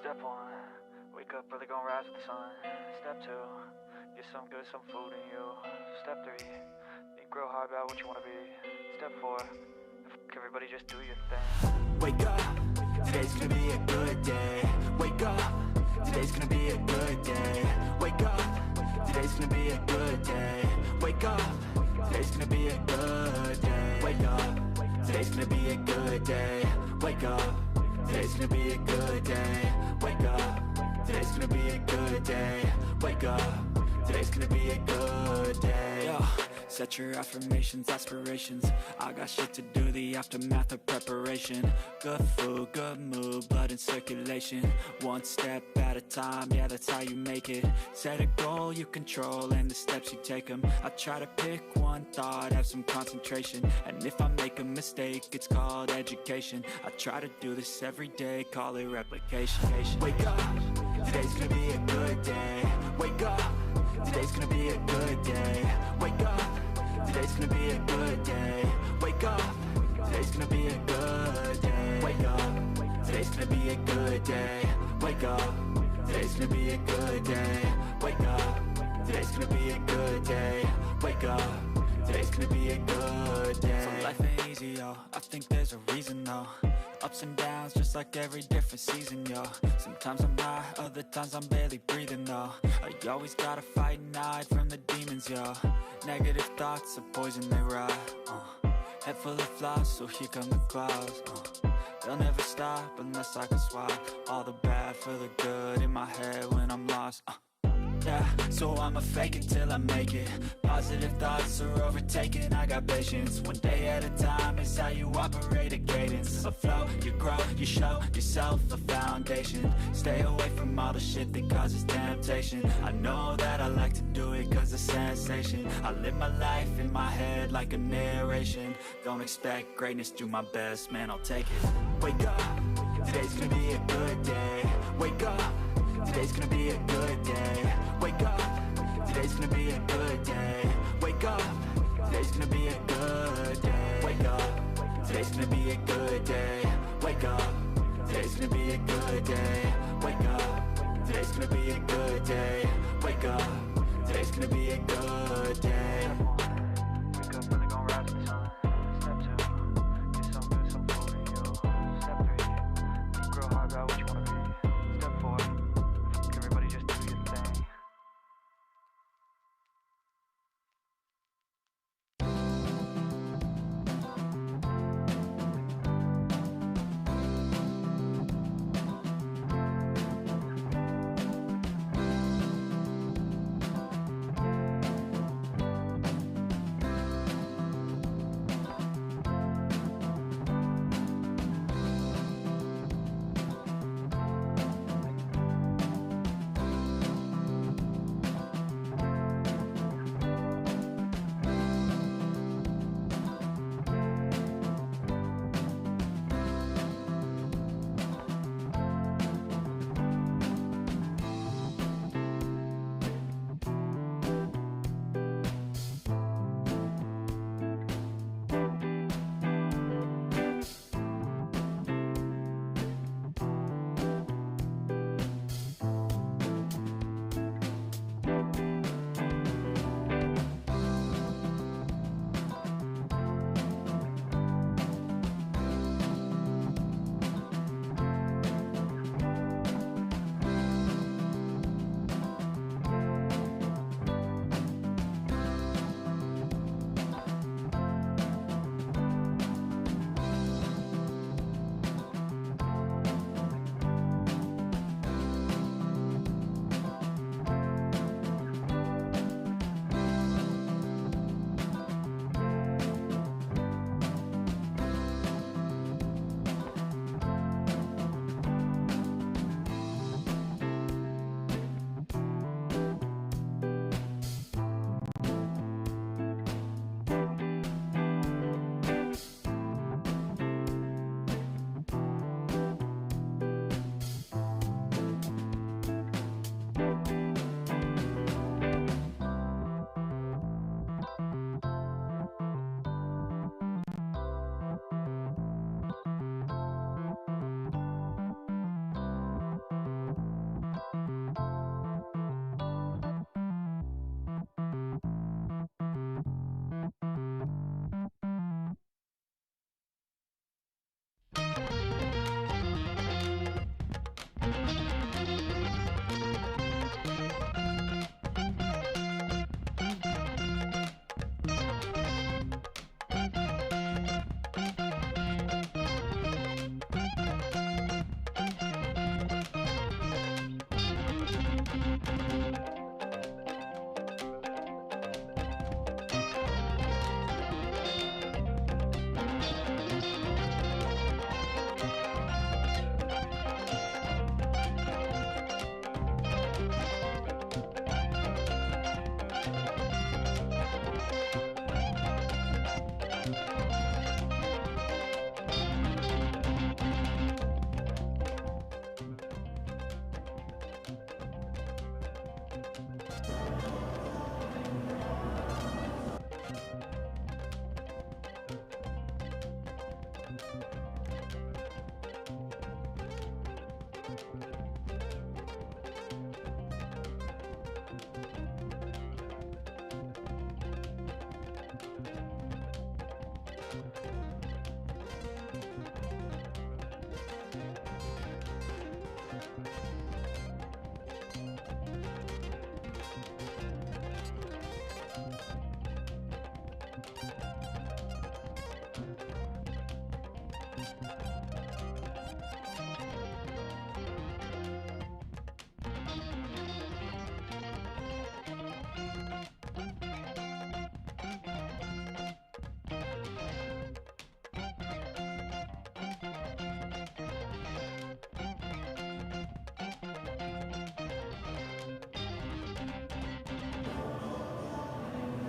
Step one, wake up early, gonna rise with the sun. Step two, get some good, some food in you. Step three, think real hard about what you wanna be. Step four, everybody just do your thing. Wake up, today's gonna be a good day. Wake up, today's gonna be a good day. Wake up, today's gonna be a good day. Wake up, today's gonna be a good day. Wake up, today's gonna be a good day. Wake up, today's gonna be a good day. Wake up, today's gonna be a good day. Wake up, today's gonna be a good day. Yo, set your affirmations, aspirations. I got shit to do, the aftermath of preparation. Good food, good mood, blood in circulation. One step at a time, yeah, that's how you make it. Set a goal you control and the steps you take them. I try to pick one thought, have some concentration. And if I make a mistake, it's called education. I try to do this every day, call it replication. Wake up, today's gonna be a good day. Wake up, today's gonna be a good day. Wake up, today's gonna be a good day. Wake up, today's gonna be a good day. Wake up, today's gonna be a good day. Wake up, today's gonna be a good day. Wake up, today's gonna be a good day. Wake up, today's gonna be a good day. So life ain't easy, yo, I think there's a reason though. Ups and downs, just like every different season, yo. Sometimes I'm high, other times I'm barely breathing, though. I always gotta fight and hide from the demons, yo. Negative thoughts are poison, they rot. Head full of flies, so here come the clouds. They'll never stop unless I can swap all the bad for the good in my head when I'm lost. Yeah, so I'ma fake it till I make it. Positive thoughts are overtaken, I got patience. One day at a time is how you operate a cadence. A flow, you grow, you show yourself a foundation. Stay away from all the shit that causes temptation. I know that I like to do it cause it's sensation. I live my life in my head like a narration. Don't expect greatness, do my best, man, I'll take it. Wake up, today's gonna be a good day. Wake up, today's gonna be a good day. Wake up, today's gonna be a good day. Wake up, today's gonna be a good day. Wake up, today's gonna be a good day. Wake up, today's gonna be a good day. Wake up, today's gonna be a good day. Wake up, today's gonna be a good day. Wake up early, gonna rise with the sun. Step two, get some good, some food in you. Step three, think real hard about what you wanna be. Step four, everybody just do your thing.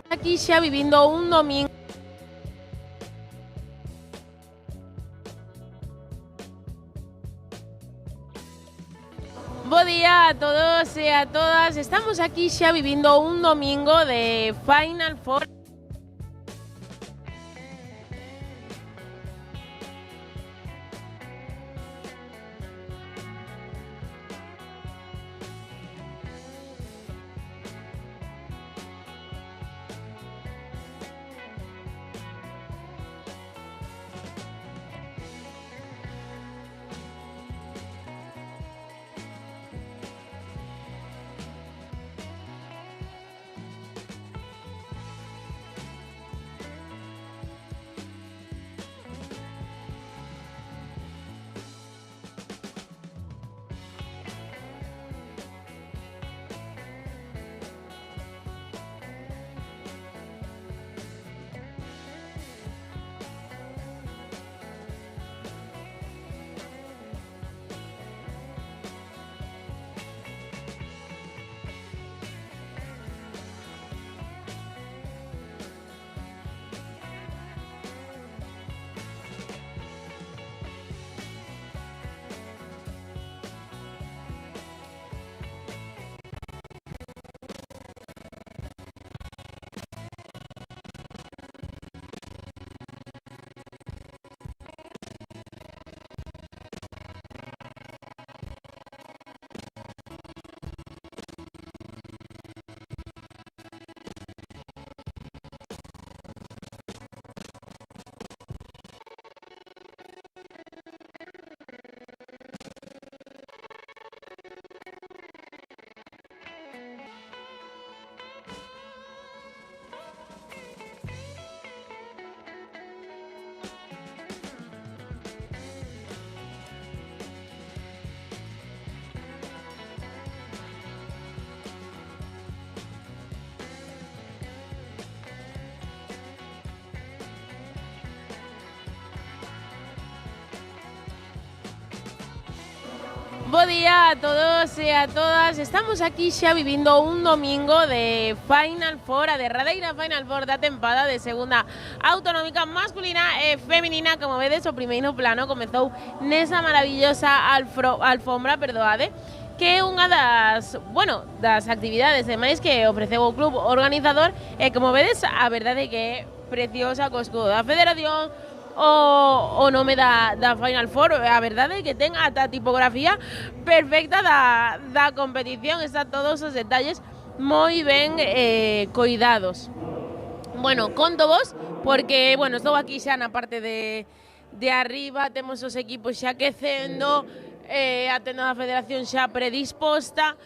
Aquí xa vivindo un domingo. Bo día a todos e a todas. Estamos aquí xa vivindo un domingo de Final Four. Bo día a todos e a todas. Estamos aquí xa vivindo un domingo de Final Four, a derradeira Final Four da tempada de segunda autonómica masculina e feminina. Como vedes, o primeiro plano comezou nesa maravillosa alfombra, perdoade, que é unha das actividades demais que ofreceu o club organizador, e como vedes, a verdade é que é preciosa, co escudo da Federación, o nome da Final Four. A verdade é que ten ata a tipografía perfecta da competición. Está todos os detalles moi ben coidados. Bueno, conto vos, porque, estou aquí xa na parte de arriba, temos os equipos xa quecendo, a tenda da Federación xa predisposta.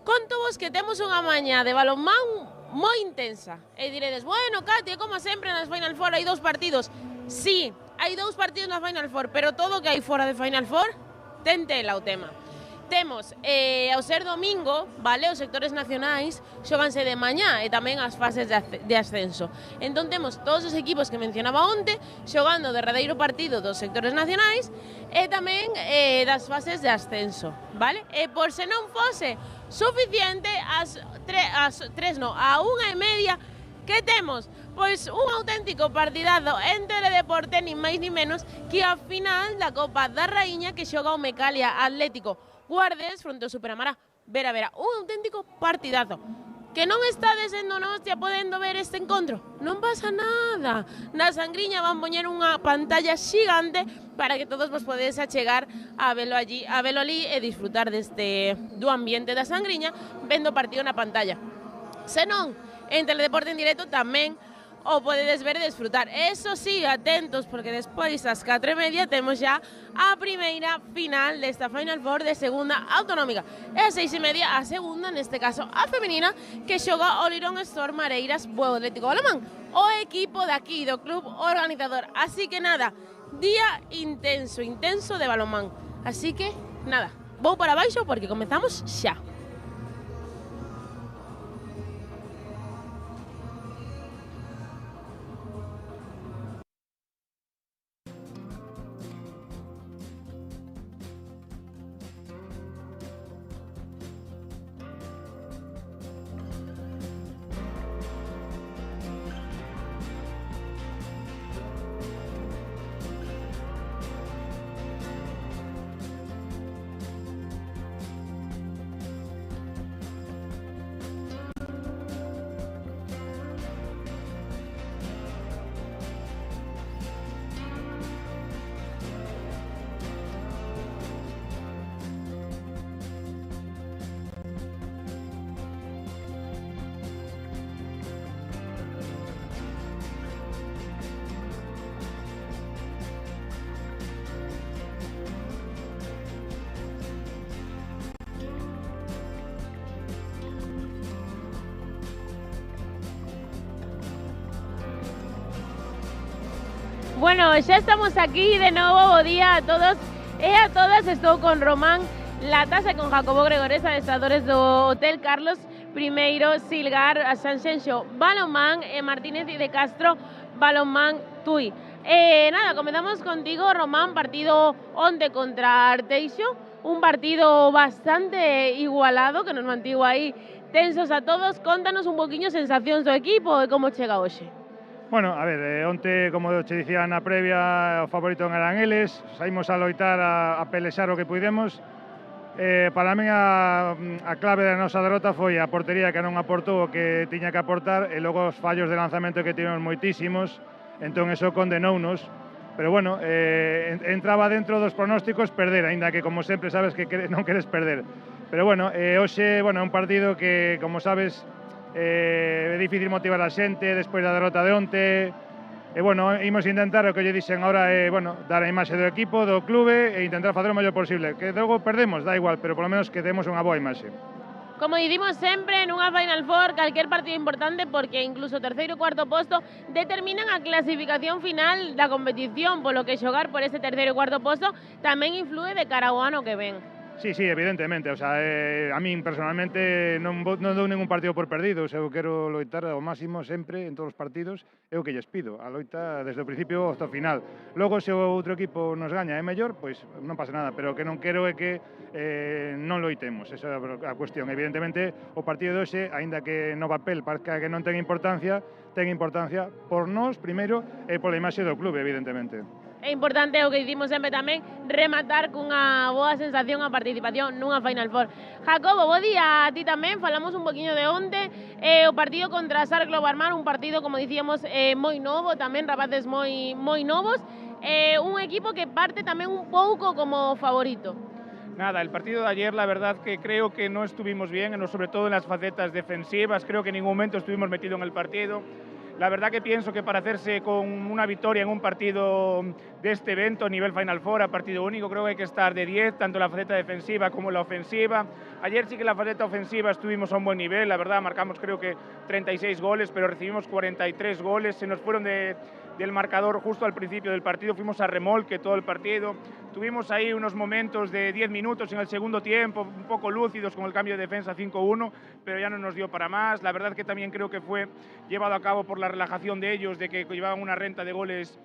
Conto vos que temos unha mañá de balonmán moi intensa. E diredes, Katia, como sempre nas Final Four hai 2 partidos. Sí, hai 2 partidos na Final Four, pero todo o que hai fora de Final Four ten tela o tema. Temos, ao ser domingo, vale, os sectores nacionais xoganse de mañá e tamén as fases de ascenso. Entón temos todos os equipos que mencionaba onte xogando o derradeiro partido dos sectores nacionais e tamén das fases de ascenso, vale? E por se non fose suficiente, a 1:30, que temos? Pois un auténtico partidazo entre Teledeporte, nin máis nin menos que a final da Copa da Raíña que xoga o Mecalia Atlético Guardes fronte ao Superamará. Vera, un auténtico partidazo. Que non estades en Donostia podendo ver este encontro? Non pasa nada. Na Sangriña van poñer unha pantalla xigante para que todos vos podedes achegar a velo ali e disfrutar do ambiente da Sangriña vendo o partido na pantalla. Se non, en Teledeporte en directo tamén o podedes ver e disfrutar. Eso sí, atentos, porque despois ás 4:30 temos xa a primeira final desta Final Four de segunda autonómica. E ás 6:30 a segunda, neste caso a feminina, que xoga o Lirón Storm Mareiras Bueu Atlético Alemán, o equipo de aquí do club organizador. Así que nada, día intenso de balonmán. Así que, nada, vou para abaixo porque comezamos xa. Bueno, xa estamos aquí de novo, bo día a todos e a todas. Estou con Román Latas e con Jacobo Gregores, adestradores do Hotel Carlos I Silgar a Sanxenxo Balonmán e Martínez de Castro Balonmán Tui. Nada, comenzamos contigo, Román, partido onte contra Arteixo, un partido bastante igualado que nos mantivo aí tensos a todos. Contanos un poquinho sensacións do equipo e como chega hoxe. Bueno, a ver, onte, como te dicía na previa, o favorito eran eles, saímos a loitar, a pelexar o que puidemos. Para mí a clave da nosa derrota foi a portería que non aportou o que tiña que aportar e logo os fallos de lanzamento que tivemos moitísimos, entón eso condenounos. Pero bueno, entraba dentro dos pronósticos perder, aínda que como sempre sabes que non queres perder. Pero bueno, hoxe, bueno, é un partido que, como sabes, é difícil motivar a xente despois da derrota de onte. E bueno, imos intentar o que lle dixen agora é, bueno, dar a imaxe do equipo, do clube e intentar facer o mellor posible. Que logo perdemos, dá igual, pero polo menos que demos unha boa imaxe. Como dicimos sempre, nunha Final Four, calquer partido importante porque incluso o terceiro e cuarto posto determinan a clasificación final da competición, polo que xogar por ese terceiro e cuarto posto tamén inflúe de cara ao ano que ven. Sí, evidentemente, o sea, a min personalmente non dou ningún partido por perdido, eu quero loitar ao máximo sempre en todos os partidos, é o que lles pido, a loita desde o principio hasta o final. Logo, se o outro equipo nos gaña é mellor, pois non pasa nada, pero o que non quero é que non loitemos, esa é a cuestión. Evidentemente, o partido de hoxe, aínda que no papel parezca que non ten importancia por nós, primeiro, e pola imaxe do clube, evidentemente. É importante o que dicimos sempre tamén, rematar cunha boa sensación a participación nunha Final Four. Jacobo, bo día a ti tamén, falamos un poquinho de onte, o partido contra Sar Globarmar, un partido, como dicíamos, moi novo, tamén rapaces moi novos, un equipo que parte tamén un pouco como favorito. Nada, el partido de ayer la verdad que creo que no estuvimos bien, sobre todo en las facetas defensivas, creo que en ningún momento estuvimos metidos en el partido. La verdad que pienso que para hacerse con una victoria en un partido de este evento, a nivel Final Four, a partido único, creo que hay que estar de 10, tanto en la faceta defensiva como en la ofensiva. Ayer sí que en la faceta ofensiva estuvimos a un buen nivel, la verdad, marcamos creo que 36 goles, pero recibimos 43 goles, se nos fueron del marcador justo al principio del partido, fuimos a remolque todo el partido, tuvimos ahí unos momentos de 10 minutos en el segundo tiempo, un poco lúcidos con el cambio de defensa 5-1, pero ya no nos dio para más. La verdad que también creo que fue llevado a cabo por la relajación de ellos, de que llevaban una renta de goles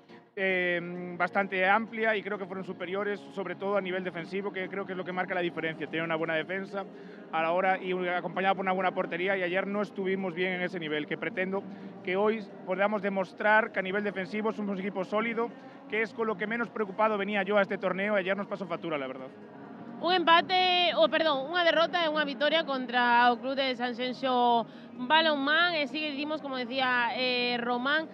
bastante amplia y creo que fueron superiores, sobre todo a nivel defensivo, que creo que es lo que marca la diferencia, tener una buena defensa a la hora y acompañado por una buena portería, y ayer no estuvimos bien en ese nivel, que pretendo que hoy podamos demostrar que a nivel defensivo somos un equipo sólido, que es con lo que menos preocupado venía yo a este torneo. Ayer nos pasó factura, la verdad. Un empate, unha derrota e unha victoria contra o club de Sanxenxo Balonmán, e sigue, dicimos, como decía Román,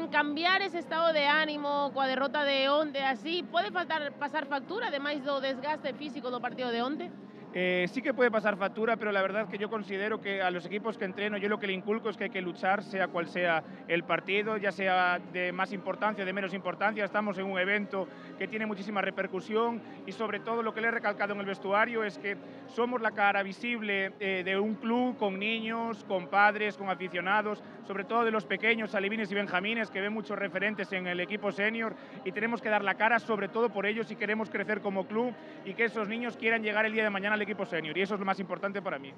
cambiar ese estado de ánimo coa derrota de onte así, pode pasar factura, ademais do desgaste físico do partido de onte? Sí que puede pasar factura, pero la verdad que yo considero que a los equipos que entreno, yo lo que le inculco es que hay que luchar, sea cual sea el partido, ya sea de más importancia, de menos importancia. Estamos en un evento que tiene muchísima repercusión y sobre todo lo que le he recalcado en el vestuario es que somos la cara visible de un club con niños, con padres, con aficionados, sobre todo de los pequeños, alevines y benjamines, que ven muchos referentes en el equipo senior, y tenemos que dar la cara sobre todo por ellos si queremos crecer como club y que esos niños quieran llegar el día de mañana al equipo senior, y eso es lo más importante para mí.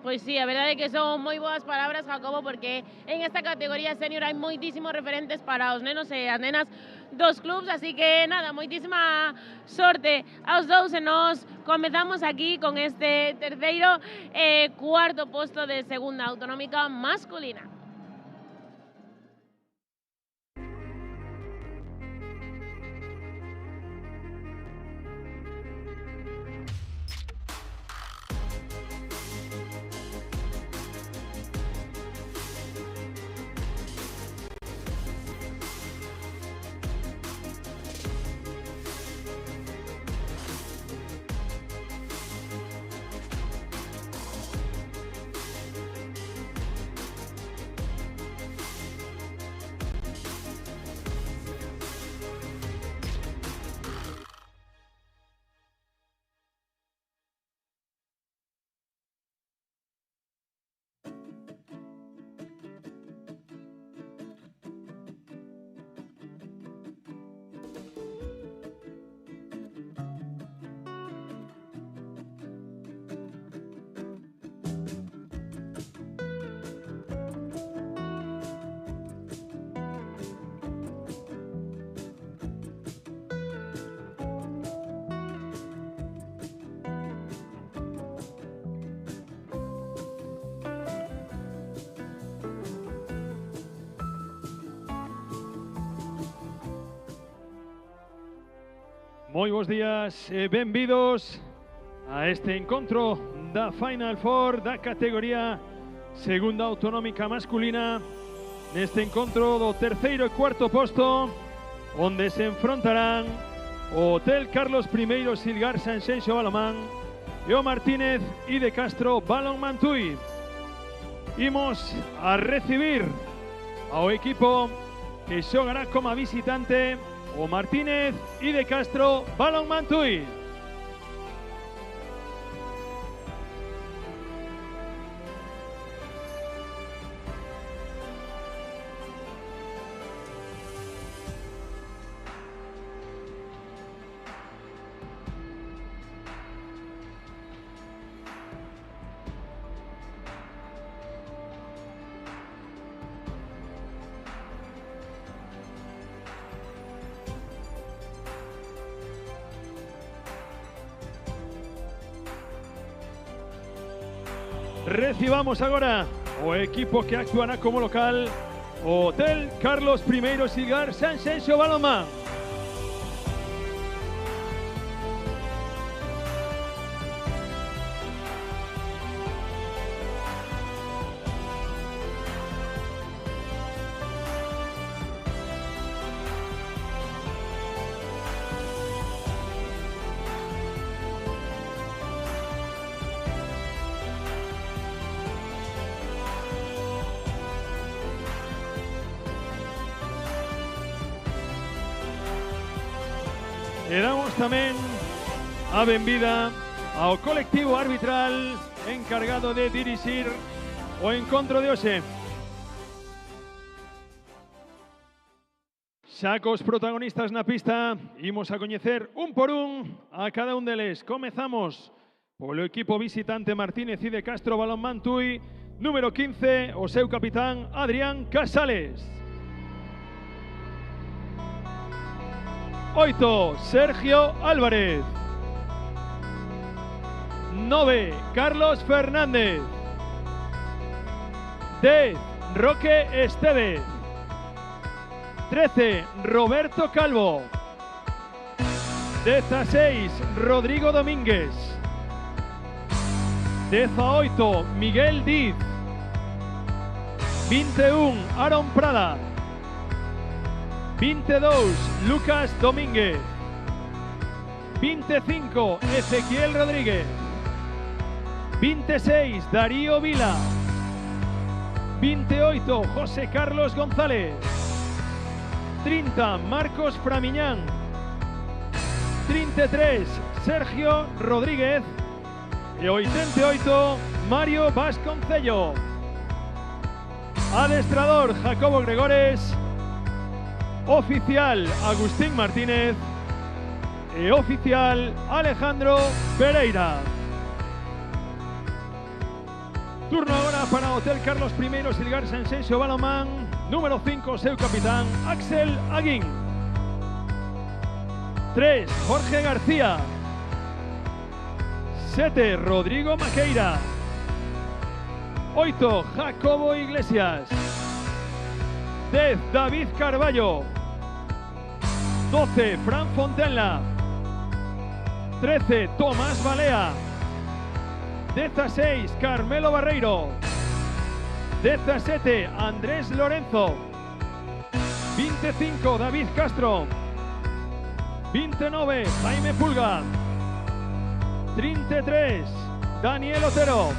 Pois sí, a verdade é que son moi boas palabras, Jacobo, porque en esta categoría senior hai moitísimos referentes para os nenos e as nenas dos clubs, así que nada, moitísima sorte aos dous e nos comezamos aquí con este terceiro e cuarto posto de segunda autonómica masculina. Moi bons días e benvidos a este encontro da Final Four da categoría segunda autonómica masculina, neste encontro do terceiro e cuarto posto, onde se enfrontarán o Hotel Carlos I Silgar Sanxenxo Balomán e o Martínez I de Castro Balonmán Tui. Imos a recibir ao equipo que xogará como visitante o Martínez I de Castro Balonmán Tui. Recibamos agora o equipo que actuará como local, o Hotel Carlos I Silgar Sanxenxo Balonmán. E damos tamén a benvida ao colectivo arbitral encargado de dirixir o encontro de hoxe. Xa cos protagonistas na pista, imos a coñecer un por un a cada un deles. Comezamos polo equipo visitante Martínez I de Castro Balonmán Tui, número 15, o seu capitán Adrián Casales. 8, Sergio Álvarez. 9, Carlos Fernández. 10, Roque Estevez. 13, Roberto Calvo. 16, Rodrigo Domínguez. 18, Miguel Diz. 21, Aaron Prada. 22, Lucas Domínguez. 25, Ezequiel Rodríguez. 26, Darío Vila. 28, José Carlos González. 30, Marcos Framiñán. 33, Sergio Rodríguez. E 88, Mario Vasconcello. Adestrador, Jacobo Gregores. Oficial, Agustín Martínez. E oficial, Alejandro Pereira. Turno agora para o Hotel Carlos I Silgar Sanxenxo Balonmán. Número 5, seu capitán, Axel Aguín. 3, Jorge García. 7, Rodrigo Maqueira. 8, Jacobo Iglesias. 10, David Carballo. 12, Fran Fontenla. 13, Tomás Balea. 16, Carmelo Barreiro. 17, Andrés Lorenzo. 25, David Castro. 29, Jaime Pulga. 33, Daniel Otero.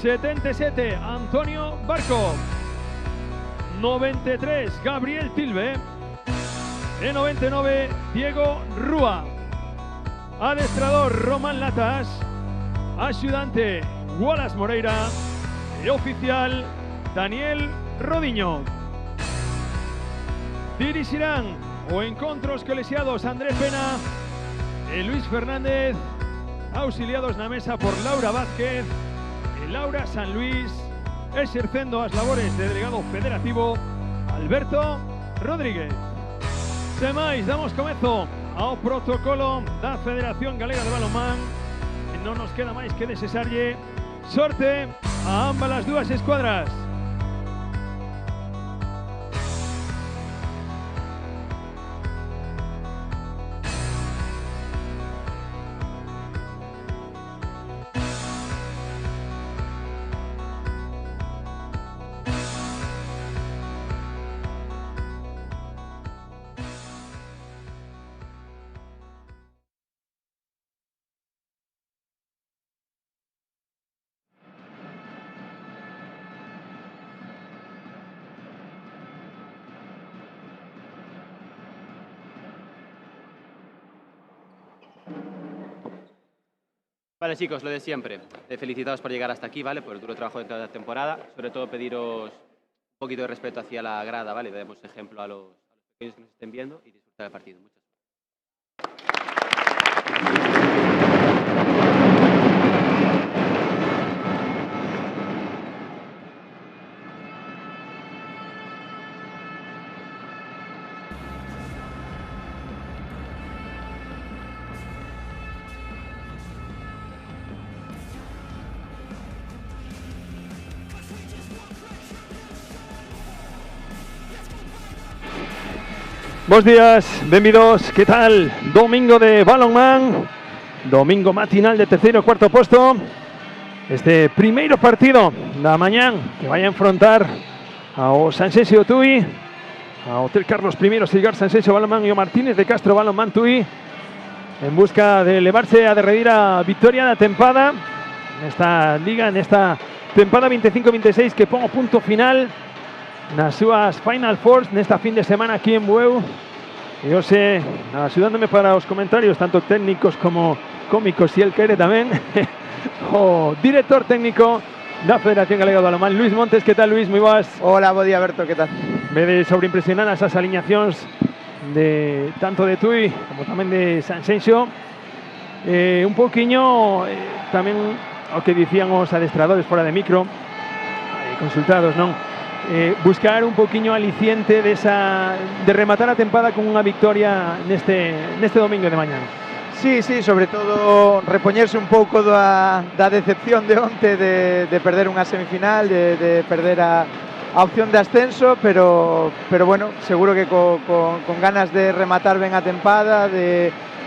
77, Antonio Barco. 93, Gabriel Tilbe. E 99, Diego Rúa. Adestrador, Román Latas. Axudante, Wallace Moreira. E oficial, Daniel Rodiño. Dirixirán o encontro os colexiados André Pena e Luis Fernández, auxiliados na mesa por Laura Vázquez e Laura San Luis, exercendo as labores de delegado federativo Alberto Rodríguez. Sen máis, damos comezo ao protocolo da Federación Galega de Balonmán e non nos queda máis que desexarlle sorte a ambas as dúas escuadras. Vale, chicos, lo de siempre. Felicitaos por llegar hasta aquí, ¿vale? Por el duro trabajo de cada temporada. Sobre todo pediros un poquito de respeto hacia la grada, ¿vale? Demos ejemplo a los pequeños que nos estén viendo y disfrutar del partido. Muchas gracias. Bos días, benvidos, que tal? Domingo de Balonmán, domingo matinal de terceiro e cuarto posto. Este primeiro partido da mañán que vai a enfrontar ao Sanxenxo Tui, ao Hotel Carlos I Silgar Sanxenxo Balonmán e o Martínez de Castro Balonmán Tui, en busca de elevarse a derradeira victoria da tempada nesta liga, nesta tempada 25-26 que pon o punto final nas súas Final Fours nesta fin de semana aquí en Bueu. E hoxe, axudándome para os comentarios tanto técnicos como cómicos, se el quere tamén, o director técnico da Federación Galega de Balonmán, Luis Montes. Que tal, Luis? Moi boas. Hola, bo día, Berto, que tal? Vedes sobreimpresionadas as aliñacións de tanto de Tui como tamén de Sanxenxo. Un pouquiño tamén o que dicían os adestradores fora de micro, consultados, non? Buscar un poquinho aliciente de rematar a tempada con unha victoria neste domingo de mañá. Sí, sobre todo repoñerse un pouco da decepción de onte de perder unha semifinal, de perder a opción de ascenso, pero bueno, seguro que con ganas de rematar ben a tempada,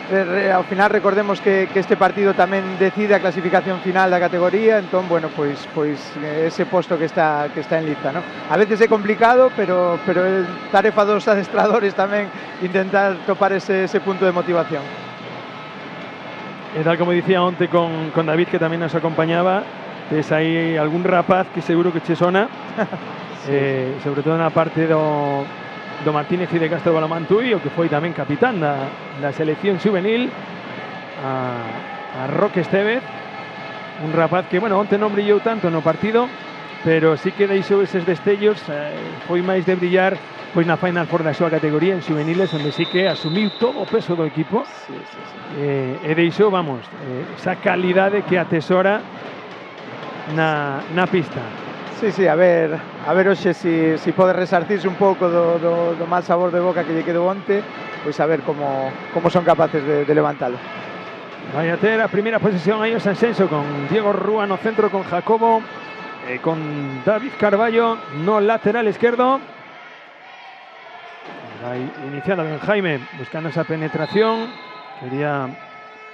ao final recordemos que este partido tamén decide a clasificación final da categoría, entón, bueno, pois ese posto que está en liza, ¿no? A veces é complicado, pero é tarefa dos adestradores tamén intentar topar ese punto de motivación. tal como dicía onte con David, que tamén nos acompañaba, tes aí algún rapaz que seguro que che sona, sobre todo na parte do Martínez e de Castro Balamantui, o que foi tamén capitán da selección juvenil, a Roque Estevez, un rapaz que, bueno, onte non brillou tanto no partido, pero sí que deixou eses destellos, foi máis de brillar pois na Final Four da súa categoría en juveniles, onde sí que asumiu todo o peso do equipo, e deixou, vamos, esa calidade que atesora na pista. Sí, a ver hoxe si pode resarcirse un pouco do mal sabor de boca que lle quedou onte, pois a ver como son capaces de levantalo. Vai a ter a primeira posesión aí o Sanxenxo con Diego Rúa no centro, con Jacobo, con David Carballo no lateral esquerdo. Vai iniciando Ben Jaime buscando esa penetración, quería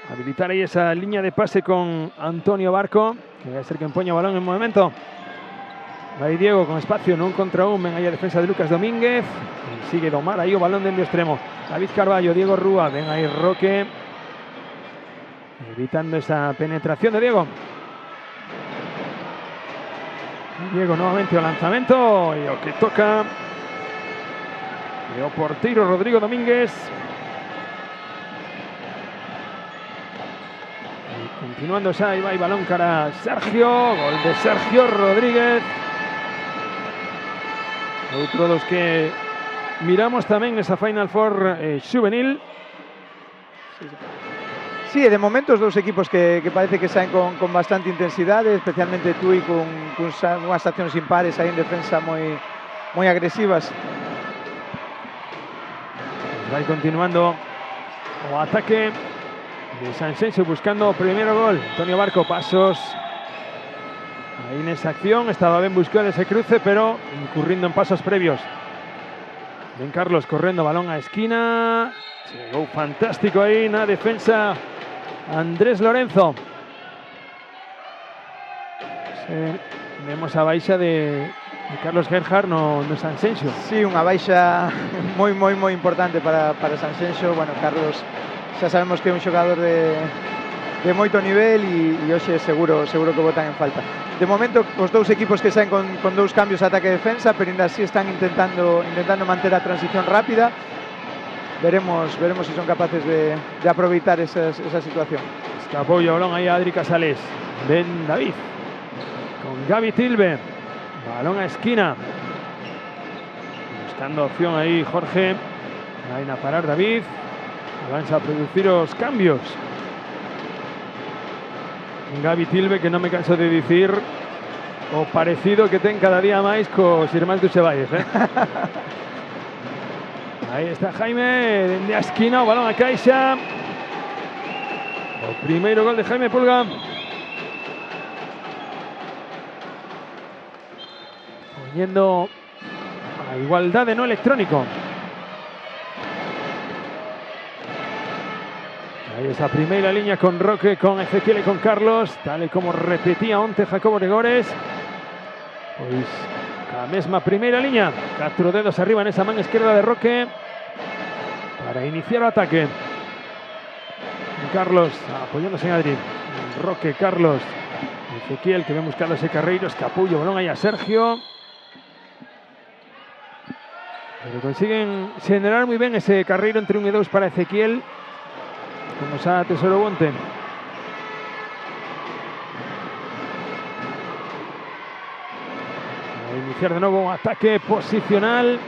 habilitar ahí esa línea de pase con Antonio Barco, que va a ser que empuña o balón en movimento. Vai Diego con espacio, non contra un, ven aí a defensa de Lucas Domínguez, sigue domar aí o balón dentro extremo. David Carballo, Diego Rúa, ven aí Roque, evitando esa penetración de Diego. Diego nuevamente o lanzamento, e o que toca e o porteiro Rodrigo Domínguez. E continuando xa, aí vai balón cara Sergio, gol de Sergio Rodríguez. Outro dos que miramos tamén esa Final Four juvenil. Sí, de momento os dous equipos que parece que saen con bastante intensidade, especialmente Tui con unhas accións impares aí en defensa moi agresivas. Vai continuando o ataque de Sanxenxo buscando o primeiro gol. Antonio Barco, pasos aí nesa acción, estaba ben buscado ese cruce, pero incurrindo en pasos previos. Ben Carlos correndo, balón á esquina, chegou fantástico aí na defensa Andrés Lorenzo. Vemos a baixa de Carlos Gerhard no Sanxenxo. Sí, unha baixa moi importante para Sanxenxo. Bueno, Carlos xa sabemos que é un xogador de moito nivel e hoxe seguro que botan en falta. De momento, os dous equipos que saen con dous cambios ataque e defensa, pero ainda así están intentando manter a transición rápida. Veremos si son capaces de aproveitar esa situación. Escapou o balón aí a Adri Casales. Ben David con Gaby Tilbe, balón a esquina, buscando opción aí Jorge. Vai a parar David, van a producir os cambios. Gaby Tilbe, que non me canso de dicir o parecido que ten cada día máis cos irmáns Tuxevalles, Aí está Jaime, dende a esquina, o balón a caixa. O primeiro gol de Jaime Pulga. Poniendo a igualdade no electrónico. Aí esa primeira liña con Roque, con Ezequiel e con Carlos, tal e como repetía onte Jacobo Gregores. Pois a mesma primeira liña, 4 dedos arriba nesa man esquerda de Roque para iniciar o ataque. Carlos apoyándose en Adri, Roque, Carlos, Ezequiel, que ven buscando ese carreiro, escapullo, balón aí a Sergio, pero consiguen generar moi ben ese carreiro entre 1 e 2 para Ezequiel, como xa atesoro onte. A iniciar de novo un ataque posicional.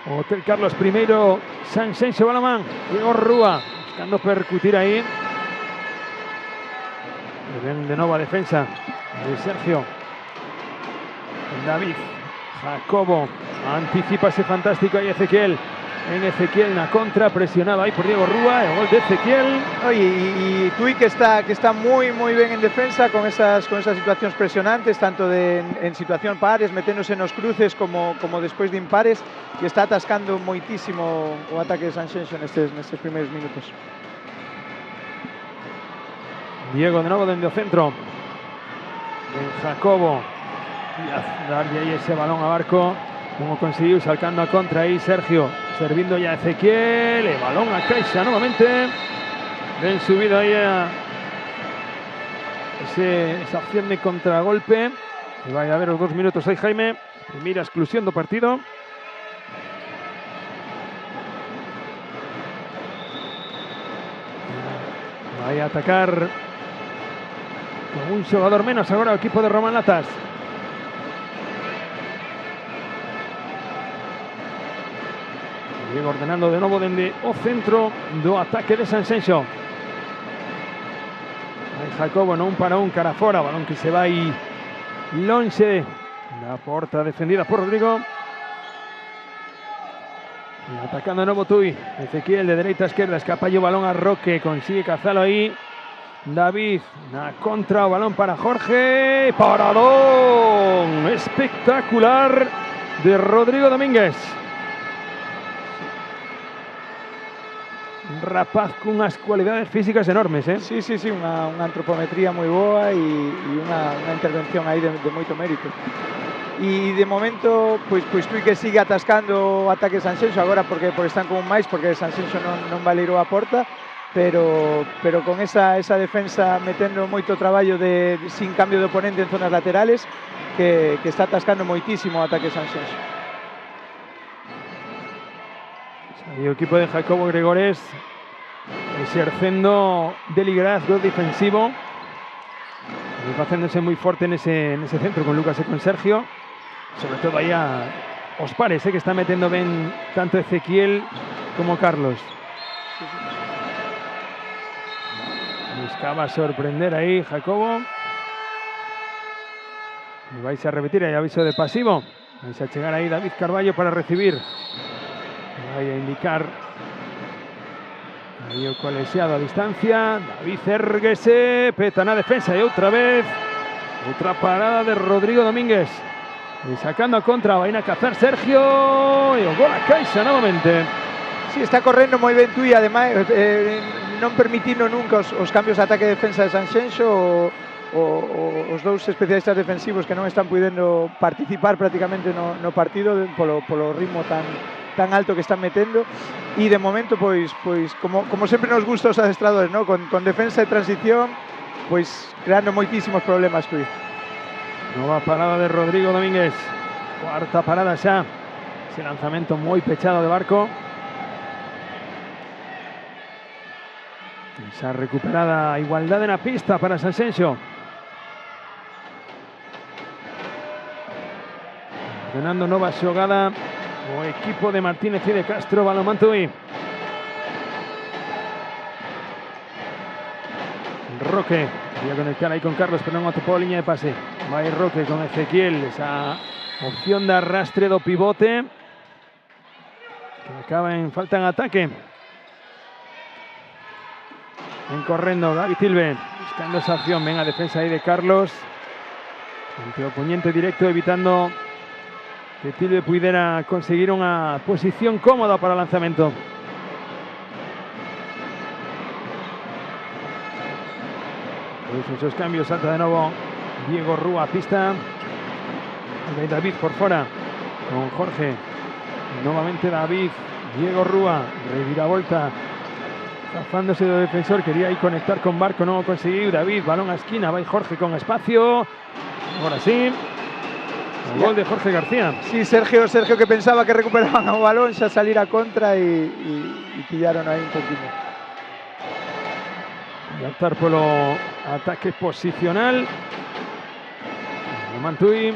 Hotel Carlos primeiro, Sanxenxo Balamán, Diego Rúa buscando percutir aí. E ven de novo a defensa de Sergio. David, Jacobo, anticipase fantástico aí Ezequiel. En Ezequiel na contra, presionado aí por Diego Rúa, e o gol de Ezequiel. Oye, y Tui que está muy bien en defensa con esas situacións presionantes, tanto en situación pares, meténdose nos cruces como despois de impares, e está atascando moitísimo o ataque de Sanxenxo nestes primeiros minutos. Diego de novo dende o centro. En Jacobo. E a darlle aí ese balón a Barco. Como conseguiu, salcando a contra aí Sergio, servindo ya Ezequiel, e balón a caixa novamente. Ben subido aí a esa opción de contragolpe. Y vai a haber os 2 minutos aí, Jaime. Primeira exclusión do partido. Vai a atacar con un xogador menos agora o equipo de Román Latas. Diego ordenando de novo dende o centro do ataque de Sanxenxo. Aí Jacobo no 1 para 1 cara fora, balón que se vai lonxe da porta defendida por Rodrigo. E atacando de novo Tui. Ezequiel de dereita a esquerda, escapa o balón a Roque, consigue cazalo aí. David na contra, o balón para Jorge. Paradón espectacular de Rodrigo Domínguez. Un rapaz con unas cualidades físicas enormes, ¿eh? Sí, unha antropometría moi boa e unha intervención aí de moito mérito. E de momento, pois Tui que sigue atascando o ataque de Sanxenxo agora porque están con un máis, porque Sanxenxo non valeirou a porta, pero con esa defensa metendo moito traballo sin cambio de oponente en zonas laterales que está atascando moitísimo o ataque de Sanxenxo. Y el equipo de Jacobo Gregores exercendo de liderazgo defensivo, haciéndose muy fuerte en ese centro con Lucas y con Sergio, sobre todo ahí a os pares, que está metiendo bien tanto Ezequiel como Carlos. Buscaba sorprender ahí Jacobo. Y vais a repetir, hay aviso de pasivo. Vais a llegar ahí David Carballo para recibir. Vai a indicar aí o colexiado a distancia. David erguese, peta na defensa e outra vez outra parada de Rodrigo Domínguez. E sacando a contra, vai a cazar Sergio e o gol a caixa novamente. Sí, está correndo moi ben Tui, ademais non permitindo nunca os cambios de ataque e defensa de Sanxenxo. Os dous especialistas defensivos que non están podendo participar prácticamente no partido polo ritmo tan alto que están metendo, e de momento pois como sempre nos gusta os adestradores, ¿no? con defensa e transición, pois creando moitísimos problemas Tui. Nova parada de Rodrigo Domínguez, cuarta parada xa, ese lanzamento moi pechado de Barco. Esa recuperada igualdade na pista para Sanxenxo. Ordenando nova xogada o equipo de Martínez y de Castro. Balón Tui. Roque quería conectar ahí con Carlos, pero non atopou a liña de pase. Vai Roque con Ezequiel, esa opción de arrastre do pivote que acaba en falta en ataque. Ven correndo David Silve, buscando esa opción. Ven a defensa ahí de Carlos, ante o oponente directo, evitando que Silve pudiera conseguir una posición cómoda para el lanzamiento. Pues esos cambios, salta de nuevo Diego Rúa a pista. David por fuera con Jorge. Nuevamente David, Diego Rúa, reviravolta, zafándose del defensor, quería ir conectar con Barco, no lo consiguió. David, balón a esquina, va Jorge con espacio. Ahora sí. El gol de Jorge García. Sí, Sergio que pensaba que recuperaban o balón, xa salir a contra e pillaron aí un poquito. Y optar polo ataque posicional. Mantui.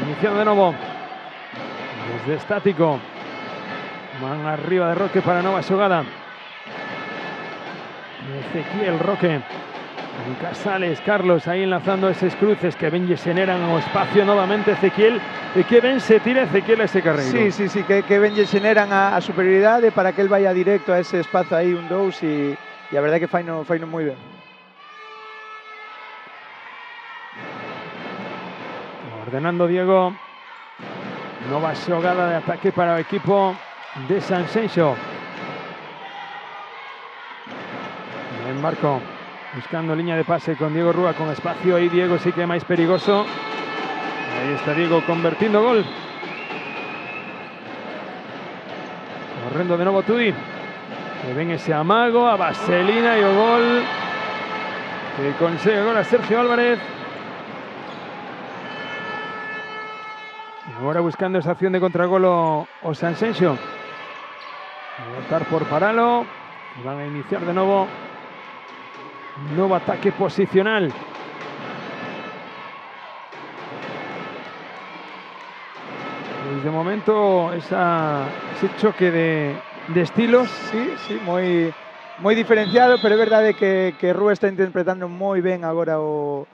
Iniciado de nuevo. Desde estático. Van arriba de Roque para nova xogada. Ezequiel, Roque. Casales, Carlos ahí enlazando esos cruces que ben generan o espacio novamente Ezequiel, e que ben se tira Ezequiel a ese carreiro. Sí, que ben generan a superioridade para que él vaya directo a ese espacio aí, un 2, e a verdade que faino moi ben. Ordenando Diego, nova xogada de ataque para o equipo de Sanxenxo. Ben Marco, buscando línea de pase con Diego Rúa, con espacio. Ahí Diego sí que es más perigoso. Ahí está Diego convirtiendo gol. Corriendo de nuevo Tui. Que ven ese amago a Vaselina y o gol que consigue ahora Sergio Álvarez. Y ahora buscando esa acción de contragol o Sanxenxo. Va a optar por Paralo. Y van a iniciar de nuevo un nuevo ataque posicional. Pues de momento ese choque de estilos. Sí, muy diferenciado, pero é verdade que Rúa está interpretando moi ben agora o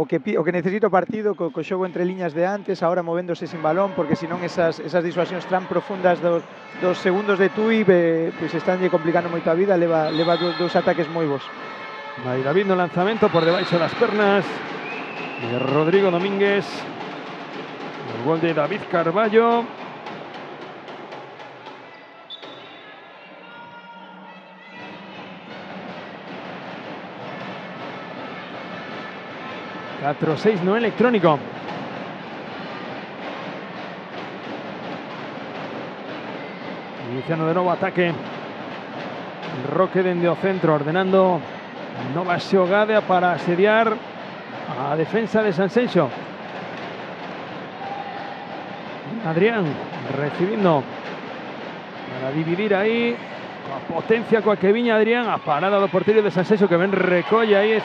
que necesita o partido co xogo entre liñas de antes, ahora movéndose sin balón, porque senón esas disuasións tan profundas dos segundos de Tui pois estánlle complicando moito a vida, leva dos ataques moi bons. Vai David no lanzamento por debaixo das pernas de Rodrigo Domínguez. El gol de David Carballo. ...4-6 no electrónico. Iniciando de nuevo ataque. Roque dende o centro, ordenando nova xogada para asediar a defensa de Sanxenxo. Adrián recibiendo para dividir aí coa potencia coa que viña Adrián, a parada do porteiro de Sanxenxo que ben recolle aí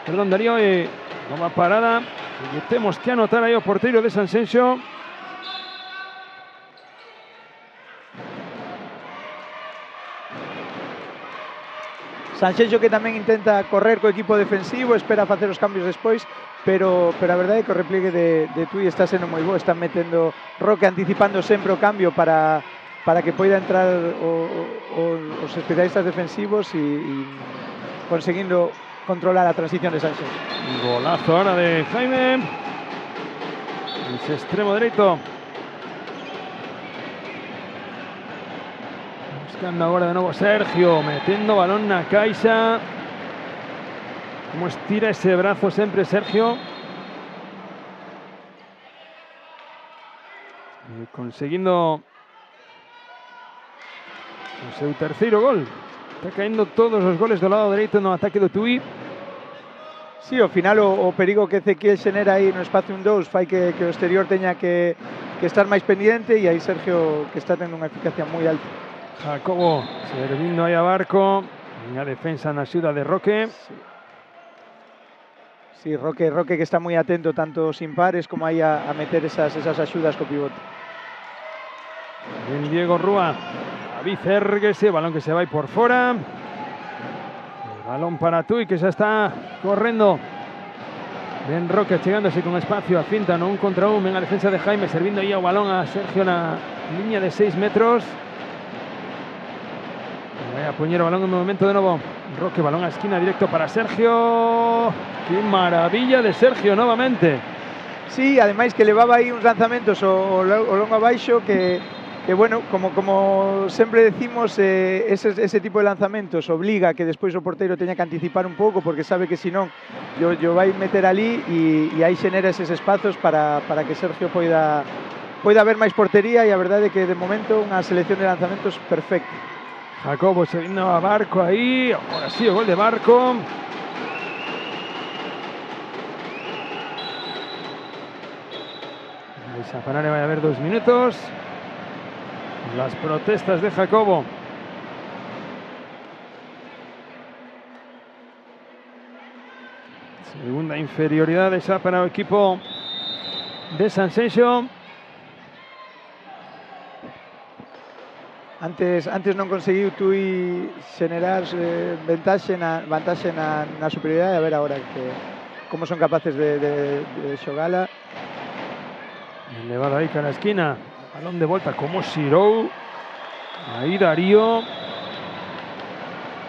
Darío, e nova parada e temos que anotar aí o porteiro de Sanxenxo. Sanxenxo que tamén intenta correr co equipo defensivo, espera facer os cambios despois, pero a verdade é que o repliegue de Tui está sendo moi bo, están metendo Roque anticipando sempre o cambio para que poida entrar os especialistas defensivos e conseguindo controlar a transición de Sanxenxo. Golazo ahora de Jaime, ese extremo dereito. Buscando agora de novo Sergio, metendo balón na caixa. Como estira ese brazo sempre Sergio. E conseguindo o seu terceiro gol. Está caendo todos os goles do lado dereito no ataque do Tui. Sí, ao final o perigo que Ezequiel xenera aí no espacio 1-2 fai que o exterior teña que estar máis pendiente, e aí Sergio que está tendo unha eficacia moi alta. Jacobo servindo aí a Barco. En a defensa na axuda de Roque. Sí, Roque que está moi atento tanto sin pares como aí a meter esas axudas co pivote. Bien Diego Rúa. David erguese, balón que se vai por fora. El balón para Tui que xa está correndo. Ben Roque chegándose con espacio a finta no 1 contra 1 en a defensa de Jaime, servindo aí o balón a Sergio na liña de 6 metros. Vai a poñer o balón en movimento de novo. Roque, balón a esquina directo para Sergio. ¡Qué maravilla de Sergio novamente! Sí, ademais que levaba aí uns lanzamentos o longo abaixo que bueno, como sempre decimos, ese tipo de lanzamentos obliga que despois o porteiro teña que anticipar un pouco, porque sabe que senón yo vai meter ali e aí xenera eses espazos para que Sergio poida haber máis portería, e a verdade é que de momento unha selección de lanzamentos perfecta. Jacobo seguindo a Barco aí, ahora sí o gol de Barco. A parar vai a haber 2 minutos. Las protestas de Jacobo. Segunda inferioridade xa para o equipo de Sanxenxo. Antes non conseguiu Tui xenerar vantaxe na superioridade, a ver agora como son capaces de xogala. Elevado aí cara a esquina, balón de volta como xirou aí Darío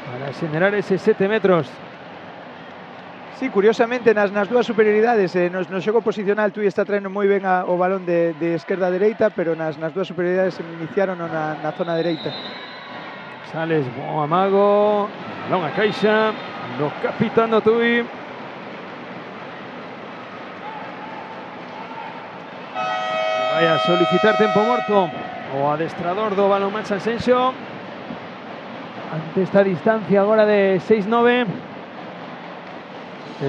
para xenerar ese 7 metros. Sí, curiosamente nas dúas superioridades no xogo posicional Tui está traendo moi ben o balón de esquerda a dereita, pero nas dúas superioridades se iniciaron na zona dereita. Sales, bo amago, balón a caixa do capitán do Tui. Vai a solicitar tempo morto o adestrador do Balonmán Sanxenxo. ante esta distancia agora de 6-9.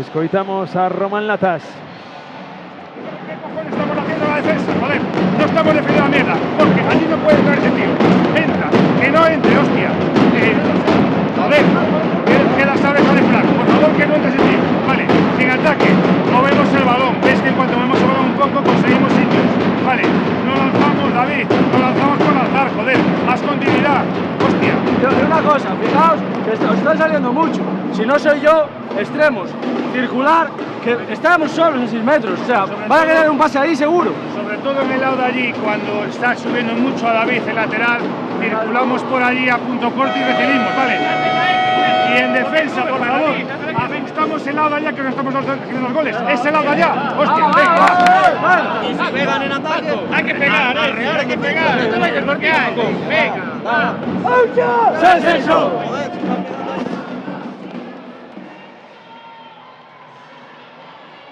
Escoitamos a Román Latas. ¿Qué cojones estamos haciendo la defensa? Joder, no estamos defendiendo la mierda, porque allí no puede entrar ese tío. Entra, que no entre, hostia. Joder, que las aves salen flaco. Por favor, que no entre ese tío. Vale, sin ataque, movemos el balón. Ves que en cuanto movemos el balón un poco, conseguimos sitios. Vale, no lanzamos, David, no lanzamos con lanzar, joder, más continuidad. Hostia. De una cosa, fijaos, que os está saliendo mucho. Si no soy yo, extremos, circular, que estamos solos en 6 metros. O sea, van a quedar un pase ahí seguro. Sobre todo en el lado de allí, cuando está subiendo mucho a David el lateral, circulamos por allí a punto corto y recibimos, ¿vale? Y en defensa, por favor, ajustamos el lado de allá que no estamos haciendo los goles. Ese lado de allá, hostia, venga. Y si pegan en ataque, Hay que pegar, hay que pegar. No te vayas porque hay. Venga. ¡Sansenso!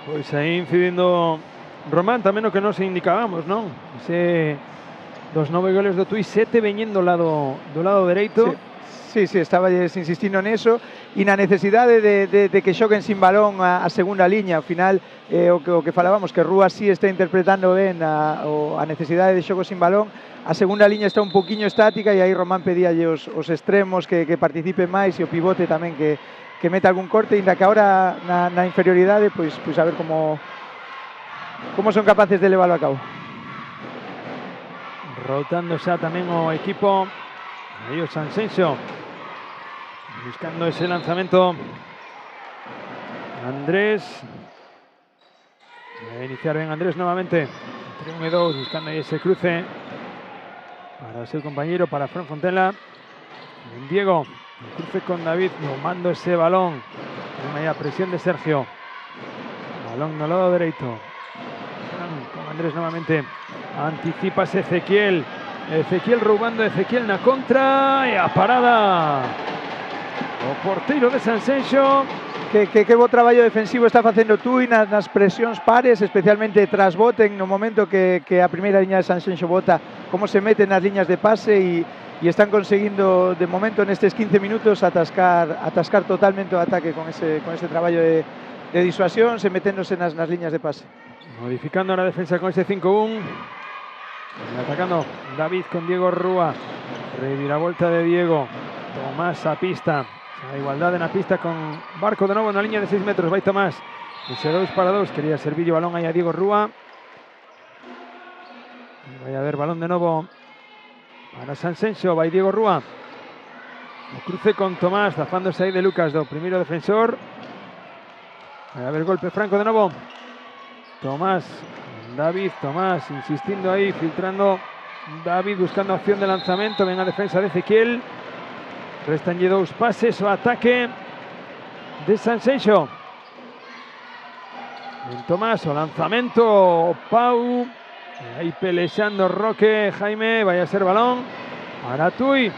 Pois aí incidindo Román, tamén o que nos indicábamos, non? Ese dos 9 goles do Tui, 7 veñendo do lado dereito. Sí, estaba insistindo neso e na necesidade de que xoguen sin balón a segunda liña. Ao final, o que falábamos, que Rúa sí está interpretando ben a necesidade de xogo sin balón. A segunda liña está un poquinho estática e aí Román pedíalle os extremos que participen máis e o pivote tamén que meta algún corte, ainda que agora na inferioridade, pois a ver como son capaces de levarlo a cabo. Rotando xa tamén o equipo. Aí o Sanxenxo buscando ese lanzamento. Andrés. Vai a iniciar ben Andrés novamente. Entre 1 e 2, buscando aí ese cruce para o seu compañeiro, para Fran Fontela. Ben Diego, el cruce con David, tomando ese balón. Aí a presión de Sergio. Balón no lado dereito. Fran con Andrés novamente. Anticipas Ezequiel. Ezequiel roubando, Ezequiel na contra e a parada o porteiro de Sanxenxo. Que bo traballo defensivo está facendo Tui nas presións pares, especialmente tras boten, no momento que a primeira liña de Sanxenxo bota, como se meten nas liñas de pase e están conseguindo de momento nestes 15 minutos atascar totalmente o ataque con ese traballo de disuasión, se meténdose nas liñas de pase. Modificando a defensa con ese 5-1. Atacando David con Diego Rúa. Reviravolta de Diego. Tomás a pista. A igualdade na pista con Barco de novo na liña de 6 metros. Vai Tomás. Ese 2 para 2. Quería servir o balón aí a Diego Rúa. Vai a haber balón de novo para Sanxenxo. Vai Diego Rúa. O cruce con Tomás. Zafándose aí de Lucas do primeiro defensor. Vai a haber golpe franco de novo. Tomás. David, Tomás insistindo aí, filtrando David, buscando opción de lanzamento. Ven a defensa de Ezequiel. Restanlle 2 pases o ataque de Sanxenxo. En Tomás, o lanzamento, o Pau. Aí pelexando Roque, Jaime, vai a ser balón para Tui.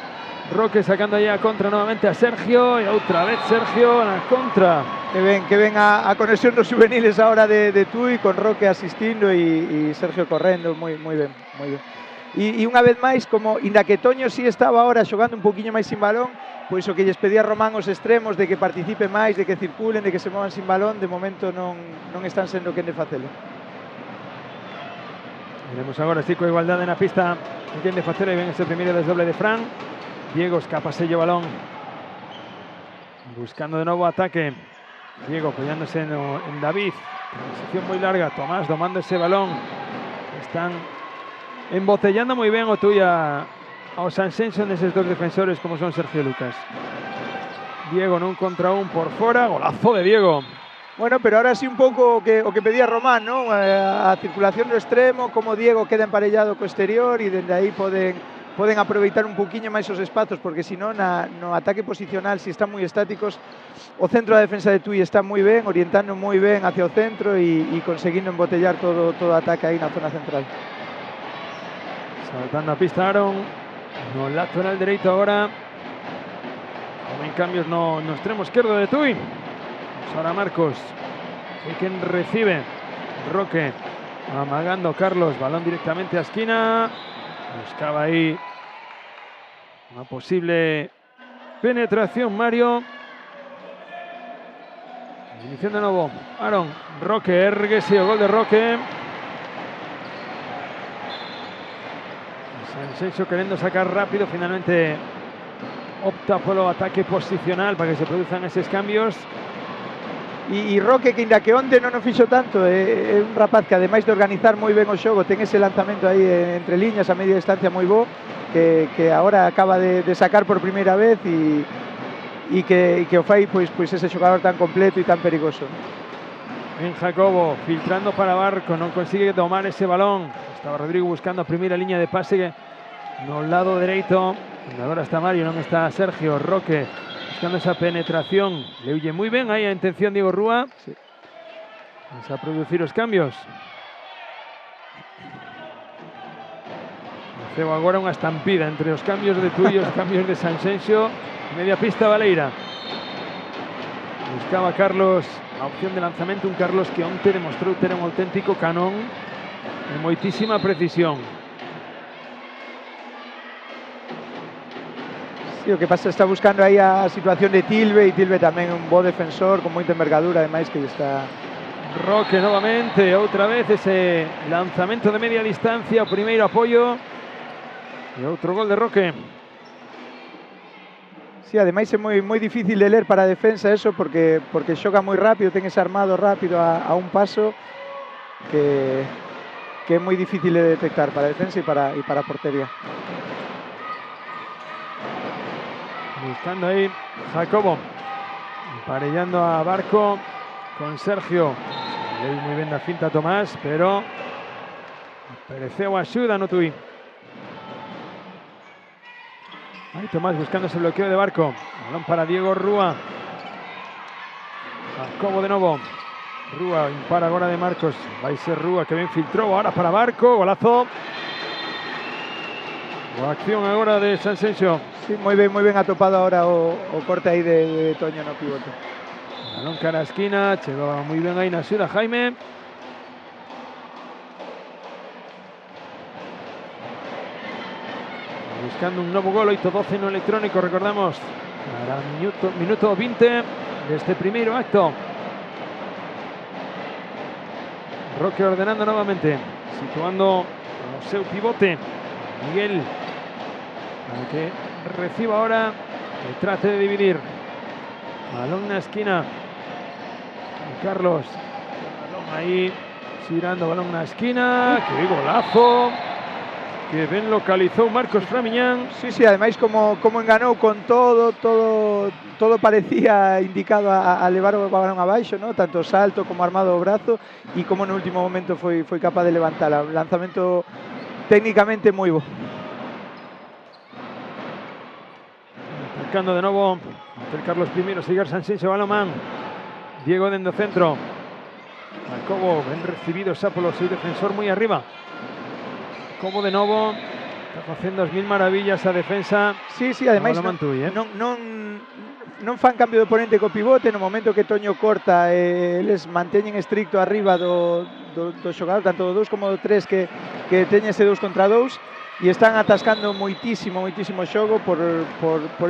Roque sacando aí a contra novamente a Sergio e outra vez Sergio na contra. Que ven a conexión dos juveniles ahora de Tui, con Roque asistindo e Sergio correndo, moi ben. E unha vez máis, como inda que Toño si estaba ahora xogando un poquinho máis sin balón, pois o que lles pedía Román os extremos de que participe máis, de que circulen, de que se movan sin balón, de momento non están sendo quen de facelo. Veremos agora si coa igualdade na pista quen de facelo, e ven ese primeiro desdoble de Fran. Diego escapa sello balón, buscando de novo ataque. Diego apoyándose en David. Transición moi larga. Tomás domando ese balón. Están embotellando moi ben o Tui ao Sanxenxo neses 2 defensores como son Sergio e Lucas. Diego nun contra un por fora. Golazo de Diego. Bueno, pero ahora sí un pouco o que pedía Román, ¿no? A circulación do extremo, como Diego queda emparellado co exterior e dende aí poden aproveitar un poquinho máis os espazos, porque se non no ataque posicional, se están moi estáticos, o centro da defensa de Tui está moi ben, orientando moi ben hacia o centro e conseguindo embotellar todo o ataque aí na zona central. Saltando a pista Aaron, no lateral dereito agora. Comen cambios no extremo esquerdo de Tui. Ahora Marcos, y quien recibe. Roque, amagando Carlos, balón directamente a esquina. Buscaba ahí una posible penetración Mario. Iniciando de nuevo Aaron, Roque, erguese o gol de Roque. Sanxenxo queriendo sacar rápido, finalmente opta polo ataque posicional para que se produzan esos cambios. E Roque, que ainda que onde non o fixo tanto, é un rapaz que ademais de organizar moi ben o xogo, ten ese lanzamento aí entre liñas a media distancia moi bo, que agora acaba de sacar por primeira vez e que o fai pois ese xogador tan completo e tan perigoso. En Jacobo, filtrando para Barco, non consigue tomar ese balón. Estaba Rodrigo buscando a primeira liña de pase no lado dereito. Agora está Mario, non está Sergio. Roque buscando esa penetración. Le huye moi ben aí a intención Diego Rúa. Sí. Vamos a producir os cambios. Cebo agora unha estampida entre os cambios de Tui e os cambios de Sanxenxo. Media pista Baleira. Buscaba Carlos a opción de lanzamento, un Carlos que onte demostrou ter un auténtico canón de moitísima precisión. Sí, o que pasa está buscando aí a situación de Tilbe, e Tilbe tamén un bo defensor con moita envergadura, ademais que está... Roque novamente, outra vez ese lanzamento de media distancia, o primeiro apoio e outro gol de Roque. Sí, ademais é moi difícil de ler para a defensa eso, porque xoga moi rápido, ten ese armado rápido a un paso que é moi difícil de detectar para a defensa e para a portería. Buscando aí Jacobo, emparellando a Barco con Sergio. Leu moi ben da finta Tomás, pero apareceu a axuda no Tui. Ahí Tomás buscando ese bloqueo de Barco. Balón para Diego Rúa. Jacobo de novo. Rúa impara agora de Marcos. Vai ser Rúa que ben filtrou. Ahora para Barco. Golazo. Boa acción agora de Sanxenxo. Sí, moi ben atopado agora o corte aí de Toño no pivote. Balón cara a esquina. Chegou moi ben aí na axuda Jaime. Buscando un novo gol, 8-12 no electrónico, recordamos, para minuto 20 deste primeiro acto. Roque ordenando novamente, situando o seu pivote, Miguel, para que reciba ahora e trate de dividir. Balón na esquina, Carlos, balón aí, girando, balón na esquina, que golazo. Que ben localizou Marcos Framiñán. Sí, ademais como enganou con todo parecía indicado a levar o balón abaixo, ¿no? Tanto salto como armado o brazo, e como no último momento foi capaz de levantala. Un lanzamento técnicamente moi bo. Atacando de novo el Carlos I, Sigar Sanxenxo, balón Diego dentro centro. Jacobo ben recibido xa polo seu defensor moi arriba. Como de novo está facendo as mil maravillas a defensa. Sí, ademais non fan cambio de oponente co pivote. No momento que Toño corta, eles manteñen estricto arriba do xogador, tanto do 2 como do 3 que teñen ese 2 contra 2, e están atascando moitísimo xogo por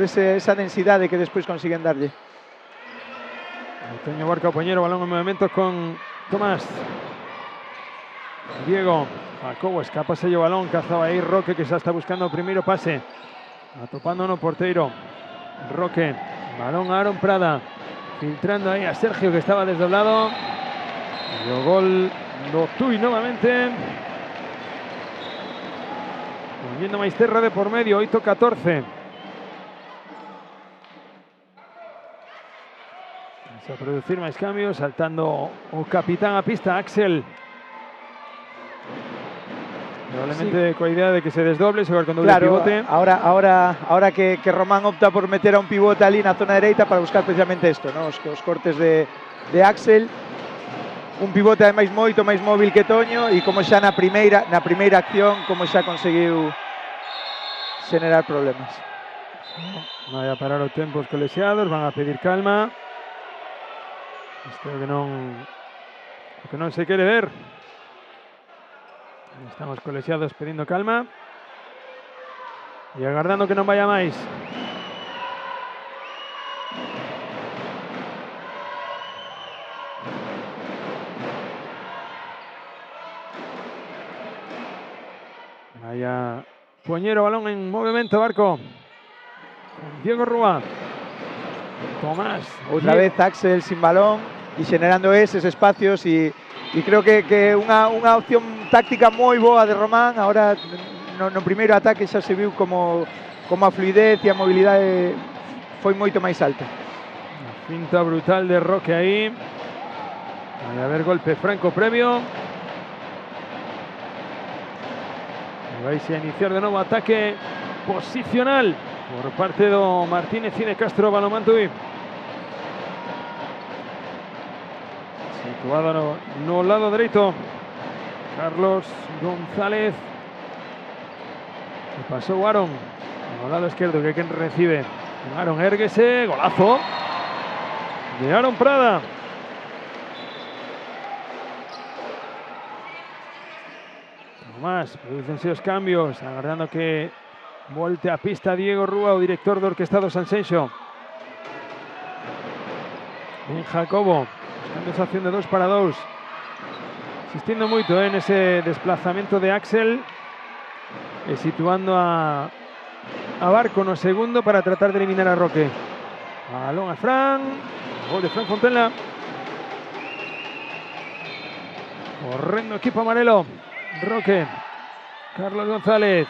esa densidade que despois consiguen darlle. Toño Barca a poñer o balón en movimento con Tomás. Diego, Jacobo escapase o balón, cazaba aí Roque que xa está buscando o primeiro pase, atopando no porteiro. Roque, balón a Aaron Prada, filtrando aí a Sergio que estaba desdoblado, e o gol do Tui novamente, poniendo máis terra de por medio. 8-14. Vamos a producir máis cambios, saltando o capitán a pista, Axel. Probablemente coa idea de que se desdoble, xogar con doble pivote. Ahora que Román opta por meter a un pivote ali na zona dereita para buscar precisamente isto, ¿no? Os cortes de Axel. Un pivote ademais moito máis móvil que Toño, e como xa na primeira acción, como xa conseguiu generar problemas. Vai a parar o tempo os colexiados, van a pedir calma. Isto que non se quere ver. Estamos colexiados pedindo calma e agardando que non vaya máis. Vai a poñer o balón en movimento Barco. Diego Rúa. Tomás. Outra vez Axel sin balón e xenerando eses espacios e creo que unha opción táctica moi boa de Román. Ahora no primeiro ataque xa se viu como a fluidez e a mobilidade foi moito máis alta. Una finta brutal de Roque aí. Vai haber golpe franco previo. Vais a iniciar de novo ataque posicional por parte do Martínez y de Castro Balomantui. Situado no lado dereito Carlos González. E pasou Aaron no lado izquierdo, que é quen recibe. Aaron érguese, golazo de Aaron Prada. Más, producen os cambios, agardando que volte a pista Diego Rúa, o director do Orquestado Sanxenxo. Ben Jacobo, buscando esa acción de 2 para 2. Insistindo moito en ese desplazamento de Axel e situando a Barco no segundo para tratar de eliminar a Roque. Balón a Fran, gol de Fran Fontela. Correndo equipo amarelo. Roque, Carlos González,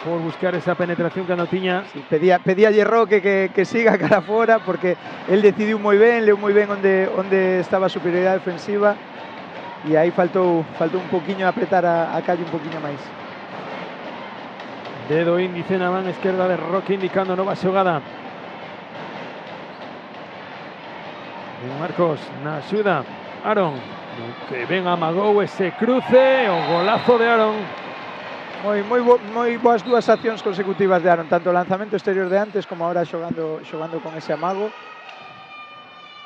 por buscar esa penetración que non tiña. Sí, pedíalle Roque que siga cara fora, porque él decidiu moi ben, leu moi ben onde estaba a superioridade defensiva, e aí faltou un poquinho apretar a calle un poquinho máis. Dedo índice na man esquerda de Roque indicando nova xogada. Marcos na axuda, Aaron, que ben amagou ese cruce, o golazo de Aaron. Moi boas dúas accións consecutivas de Aaron, tanto o lanzamento exterior de antes como ahora xogando con ese amago.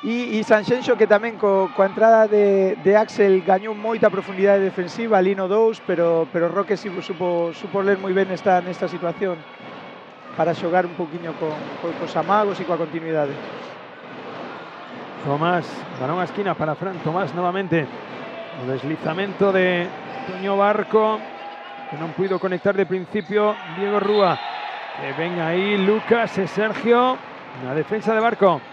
E Sanxenxo, que tamén coa entrada de Axel gañou moita profundidade defensiva ali no 2, pero Roque supo ler moi ben nesta situación para xogar un poquinho cos amagos e coa continuidade. Tomás, balón a esquina para Fran Tomás novamente. O deslizamento de Toño Barco, que non puido conectar de principio Diego Rúa. Que ven aí Lucas e Sergio na defensa de Barco.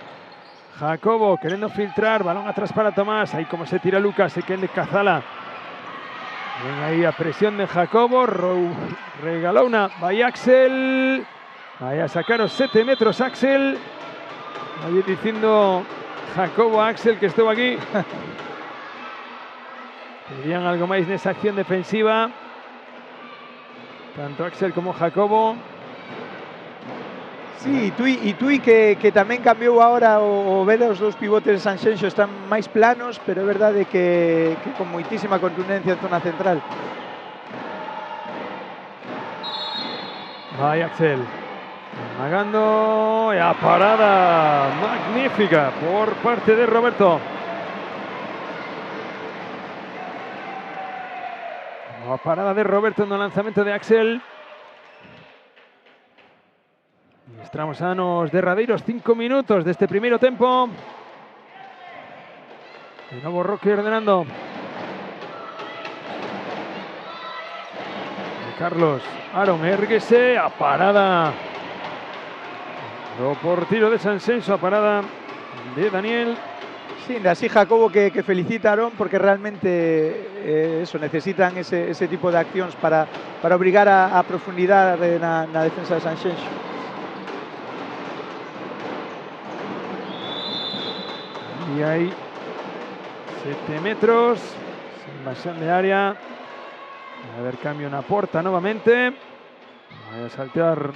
Jacobo querendo filtrar, balón atrás para Tomás. Aí como se tira Lucas, se quede Cazala. Ven aí a presión de Jacobo, regalou una, vai Axel. Vai a sacar os 7 metros Axel. Vai dicindo Jacobo a Axel que estou aquí. Pedían algo máis nesa acción defensiva, tanto Axel como Jacobo. Sí, e Tui que tamén cambiou ahora o ver os dous pivotes de Sanxenxo, están máis planos, pero é verdade que con moitísima contundencia en zona central. Vai Axel, amagando, e a parada magnífica por parte de Roberto. A parada de Roberto no lanzamento de Axel. Estamos a nos derradeiros 5 minutos deste primeiro tempo. De novo Roque ordenando. Carlos, Aaron, érguese, a parada do portiro de Sanxenxo, a parada de Daniel. Sí, así Jacobo que felicita a Aaron, porque realmente necesitan ese tipo de accións para obrigar a profundidade na defensa de Sanxenxo. Y hay 7 metros, sin invasión de área. Va a haber cambio en la puerta nuevamente. Va a saltear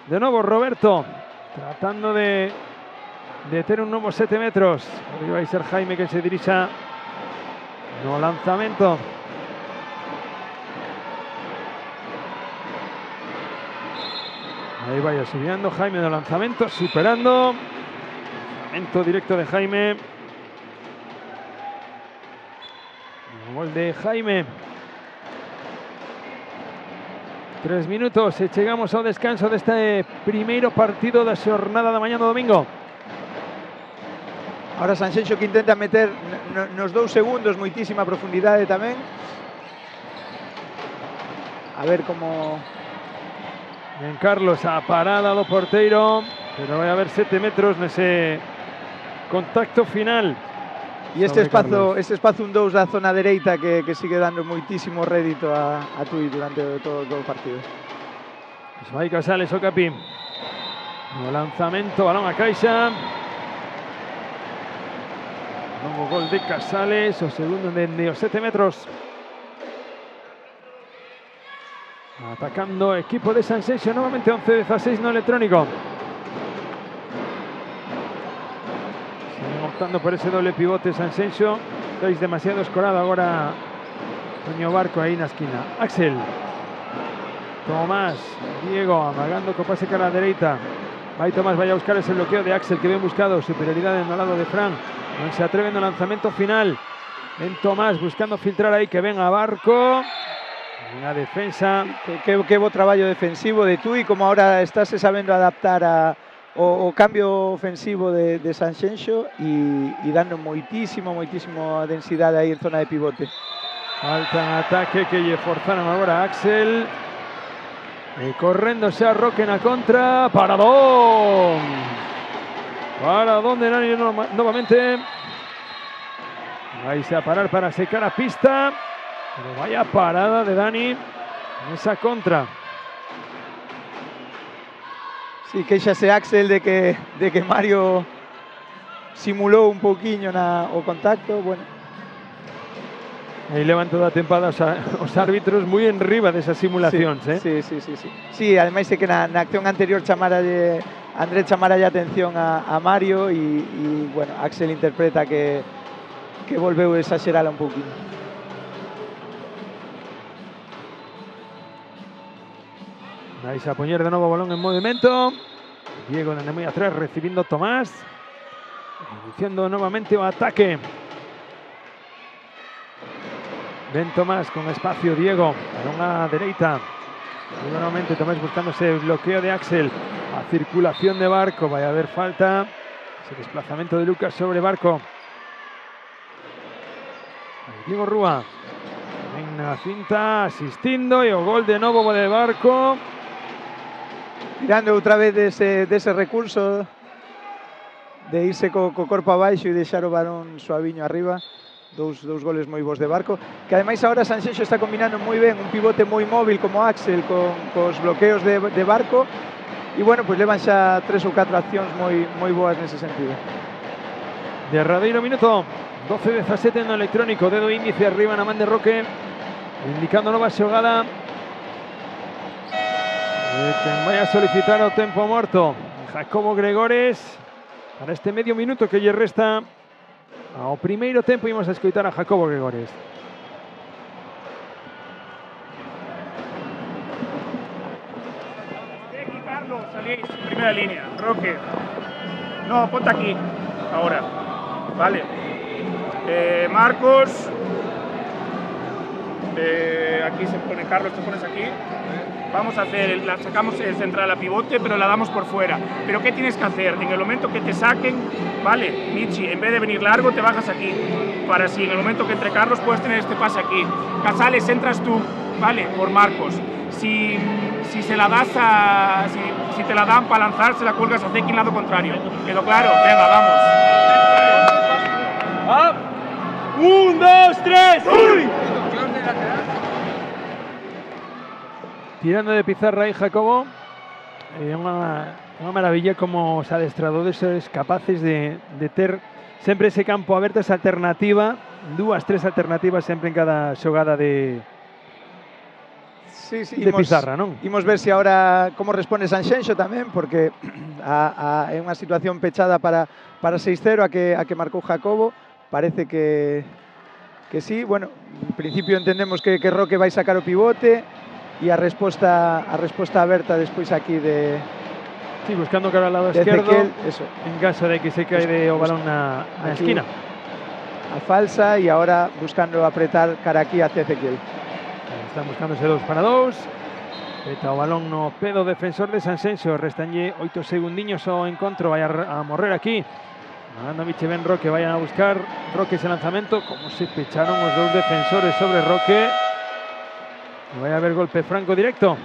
de nuevo Roberto, tratando de tener un nuevo 7 metros. Ahí va a ser Jaime que se dirija. No lanzamiento. Ahí vaya subiendo Jaime de lanzamiento, superando. Lanzamiento directo de Jaime. El gol de Jaime. 3 minutos e chegamos ao descanso deste primeiro partido da xornada da mañá do domingo. Ahora Sanxenxo que intenta meter nos 2 segundos moitísima profundidade tamén. a ver como... Ben Carlos a parada do porteiro, pero vai haber 7 metros nese contacto final. E este espazo un 2 da zona dereita que sigue dando moitísimo rédito a Tui durante todo o partido. Vai Casales o Capín. No lanzamento, balón a caixa. Novo gol de Casales, o segundo de os 7 metros. Atacando equipo de Sanxenxo, nuevamente 11-16 no electrónico. Siguen optando por ese doble pivote Sanxenxo. Estáis demasiado escorado agora Toño Barco aí na esquina. Axel. Tomás, Diego amagando co pase cara a dereita. Vai Tomás, vai a buscar ese bloqueo de Axel que ben buscado. Superioridade no lado de Fran. Non se atreve no lanzamento final. Ven Tomás buscando filtrar aí que ven a Barco. Una defensa. Que bo traballo defensivo de Tui, como ahora estás sabendo adaptar o cambio ofensivo de Sanxenxo e dando moitísimo densidade aí en zona de pivote. Falta ataque que lle forzaron agora a Axel. E correndo xa Roque na contra. Paradón. Paradón de Nani novamente. Vais a parar para secar a pista. Pero vaya parada de Dani en esa contra. Sí, queixase Axel de que Mario simulou un pouquiño o contacto, bueno. Aí levan toda a tempada os árbitros moi en riba desas simulacións, sí, Sí, ademais é que na acción anterior André chamara a atención a Mario e bueno, Axel interpreta que volveu a exagerala un pouquinho. Vais a poñer de novo o balón en movimento. Diego de moi atrás recibindo Tomás. Iniciando novamente o ataque. Ven Tomás con espacio Diego. Balón a dereita. Y nuevamente Tomás buscando ese bloqueo de Axel. A circulación de Barco. Vai a haber falta. Ese desplazamiento de Lucas sobre Barco. Diego Rúa. En la cinta asistindo. E o gol de novo de Barco. Tirando outra vez dese recurso de irse co corpo abaixo e deixar o balón suaviño arriba. Dous goles moi bons de Barco, que ademais agora Sanxenxo está combinando moi ben un pivote moi móvil como Axel cos bloqueos de Barco e bueno, pois levan xa 3 ou 4 accións moi boas nese sentido. Derradeiro minuto, 12-17 no electrónico, dedo índice arriba na man de Roque, indicando nova xogada. Quen vai a solicitar o tempo morto, Jacobo Gregores, para este medio minuto que lle resta ao primeiro tempo. Imos a escoitar a Jacobo Gregores. Aquí, Carlos, salís, primera línea, Roque. No, ponte aquí, ahora, vale. Marcos, aquí se pone Carlos, te pones aquí. Vamos a hacer, sacamos el central a pivote, pero la damos por fuera. Pero ¿qué tienes que hacer? En el momento que te saquen, vale, Michi, en vez de venir largo, te bajas aquí. Para así, en el momento que entre Carlos, puedes tener este pase aquí. Casales, entras tú, vale, por Marcos. Si se la das si te la dan para lanzar, se la cuelgas a Zeki en lado contrario. ¿Quedó claro? Venga, vamos. 1, 2, 3, ¡uy! Tirando de pizarra aí Jacobo. Unha maravilla como os adestradores sois capaces de ter sempre ese campo aberto, esa alternativa, 2-3 alternativas sempre en cada xogada de pizarra, non? Imos ver se agora como responde Sanxenxo tamén, porque é unha situación pechada para 6-0 a que marcou Jacobo. Parece que sí, bueno, en principio entendemos que Roque vai sacar o pivote e a resposta aberta despois aquí de... Sí, buscando cara ao lado esquerdo, eso. En caso de que se cae o balón na esquina. A falsa e agora buscando apretar cara aquí hacia Ezequiel. Están buscando ese 2-2. Peta o balón no pedo defensor de Sanxenxo. Restanlle 8 segundiños o encontro. Vai a morrer aquí. Mandando a Miche Ben Roque. Vayan a buscar Roque ese lanzamento. Como se pecharon os dous defensores sobre Roque. Vaya a haber golpe franco directo.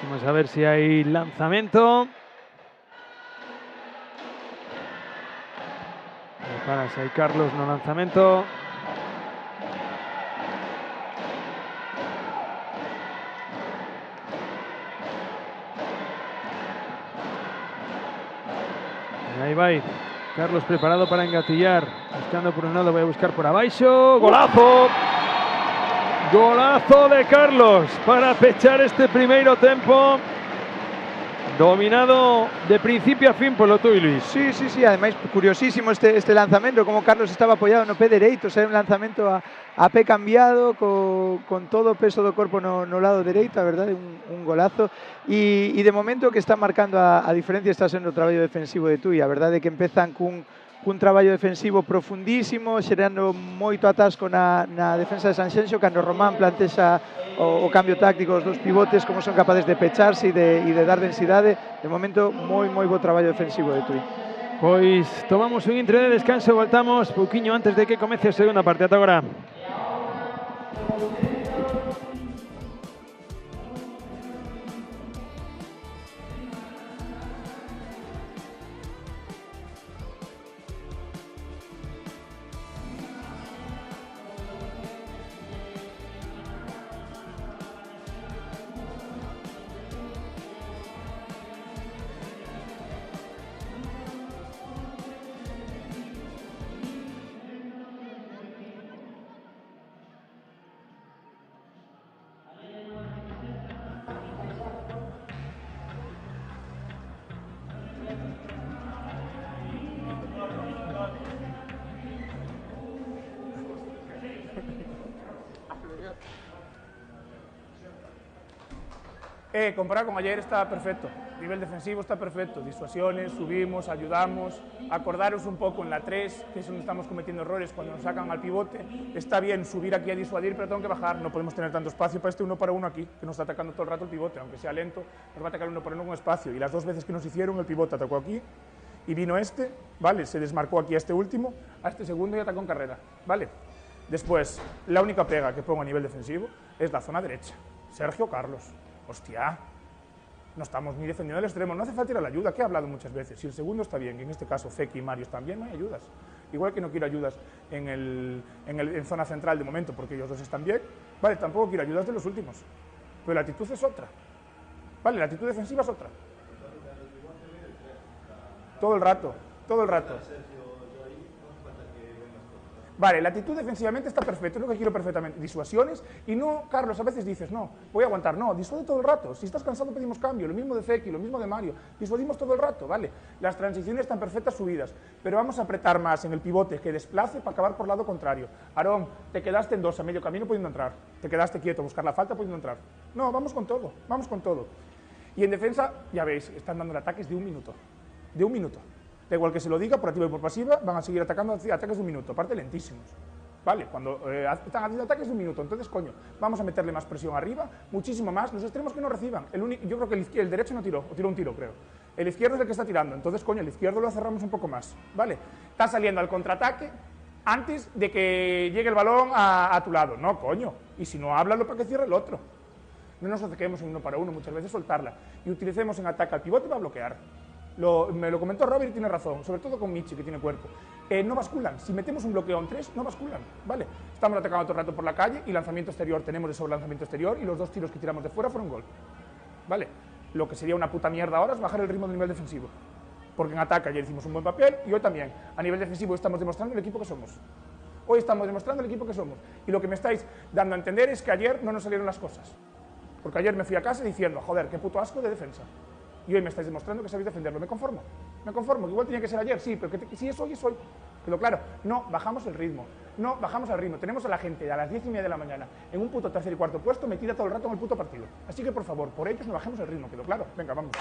Vamos a ver si hay lanzamiento. Preparase ahí Carlos, no lanzamiento. Ahí va. Carlos preparado para engatillar. Buscando por un lado, voy a buscar por abajo. ¡Golazo! Golazo de Carlos para pechar este primeiro tempo. Dominado de principio a fin polo Tui, Luis. Sí, ademais curiosísimo este lanzamento, como Carlos estaba apoiado no pé dereito, é un lanzamento a pé cambiado, con todo o peso do corpo no lado dereito, a verdade, un golazo. E de momento que está marcando a diferencia está sendo o traballo defensivo de Tui, a verdade é que empezan cun traballo defensivo profundísimo, xerando moito atasco na defensa de Sanxenxo, cando Román plantexa o cambio táctico dos pivotes, como son capaces de pecharse e de dar densidade. De momento, moi bo traballo defensivo de Tui. Pois tomamos un intre de descanso, voltamos pouquiño antes de que comece a segunda parte. Ata agora. Comparado con ayer está perfecto, nivel defensivo está perfecto, disuasiones, subimos, ayudamos, acordaros un poco en la 3, que es donde estamos cometiendo errores cuando nos sacan al pivote. Está bien subir aquí a disuadir, pero tengo que bajar, no podemos tener tanto espacio para este 1 para 1 aquí, que nos está atacando todo el rato el pivote, aunque sea lento, nos va a atacar 1 para 1 con espacio, y las 2 veces que nos hicieron el pivote atacó aquí, y vino este, ¿vale? Se desmarcó aquí a este último, a este segundo y atacó en carrera, ¿vale? Después, la única pega que pongo a nivel defensivo es la zona derecha, Sergio Carlos. Hostia, no estamos ni defendiendo el extremo, no hace falta ir a la ayuda, que he hablado muchas veces. Si el segundo está bien, y en este caso Feki y Mario están bien, no hay ayudas. Igual que no quiero ayudas en zona central de momento, porque ellos dos están bien, vale, tampoco quiero ayudas de los últimos. Pero la actitud es otra, vale, la actitud defensiva es otra. Todo el rato, todo el rato. Vale, la actitud defensivamente está perfecta, es lo que quiero perfectamente. Disuasiones y no, Carlos, a veces dices, no, voy a aguantar, no, disuade todo el rato. Si estás cansado pedimos cambio, lo mismo de Feki, lo mismo de Mario, disuadimos todo el rato, ¿vale? Las transiciones están perfectas subidas, pero vamos a apretar más en el pivote que desplace para acabar por lado contrario. Aarón, te quedaste en 2 a medio camino pudiendo entrar, te quedaste quieto, buscar la falta pudiendo entrar. No, vamos con todo, vamos con todo. Y en defensa, ya veis, están dando ataques de 1 minuto, de 1 minuto. Da igual que se lo diga, por activa y por pasiva, van a seguir atacando ataques de 1 minuto, aparte lentísimos. ¿Vale? Cuando están haciendo ataques de 1 minuto, entonces, coño, vamos a meterle más presión arriba, muchísimo más, los extremos que no reciban. Yo creo que el derecho no tiró, o tiró un tiro, creo. El izquierdo es el que está tirando, entonces, coño, el izquierdo lo cerramos un poco más, ¿vale? Está saliendo al contraataque antes de que llegue el balón a tu lado. No, coño, y si no, háblalo para que cierre el otro. No nos acerquemos en 1 para 1, muchas veces soltarla, y utilicemos en ataque al pivote para bloquear. Me lo comentó Robert y tiene razón, sobre todo con Michi, que tiene cuerpo. No basculan, si metemos un bloqueo en 3, no basculan, ¿vale? Estamos atacando todo el rato por la calle y lanzamiento exterior, tenemos de sobre lanzamiento exterior y los 2 tiros que tiramos de fuera fueron gol, ¿vale? Lo que sería una puta mierda ahora es bajar el ritmo del nivel defensivo, porque en ataque ayer hicimos un buen papel y hoy también. A nivel defensivo estamos demostrando el equipo que somos. Hoy estamos demostrando el equipo que somos. Y lo que me estáis dando a entender es que ayer no nos salieron las cosas. Porque ayer me fui a casa diciendo, joder, qué puto asco de defensa. Y hoy me estáis demostrando que sabéis defenderlo. Me conformo, que igual tenía que ser ayer, sí, pero que si es hoy, es hoy. Quedó claro, no bajamos el ritmo, no bajamos el ritmo. Tenemos a la gente a las 10:30 de la mañana en un puto tercer y cuarto puesto metida todo el rato en el puto partido. Así que, por favor, por ellos no bajemos el ritmo, quedó claro. Venga, vamos.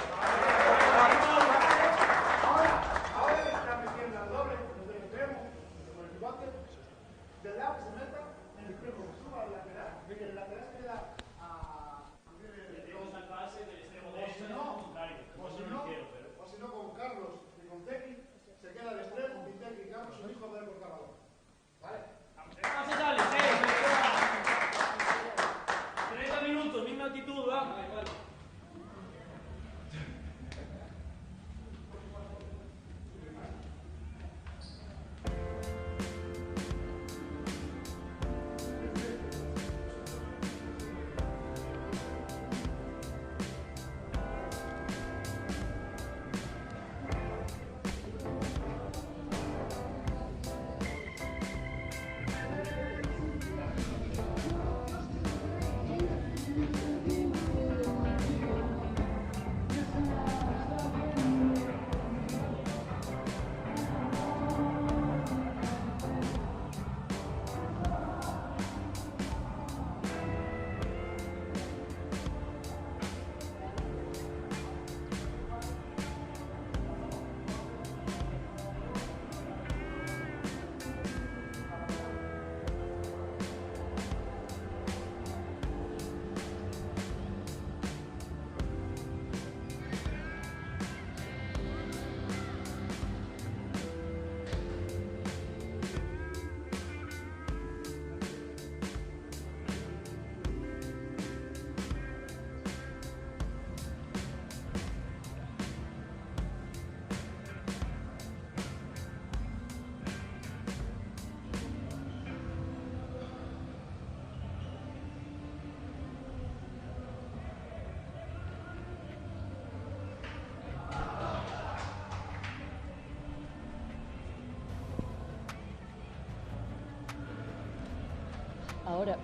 Ahora.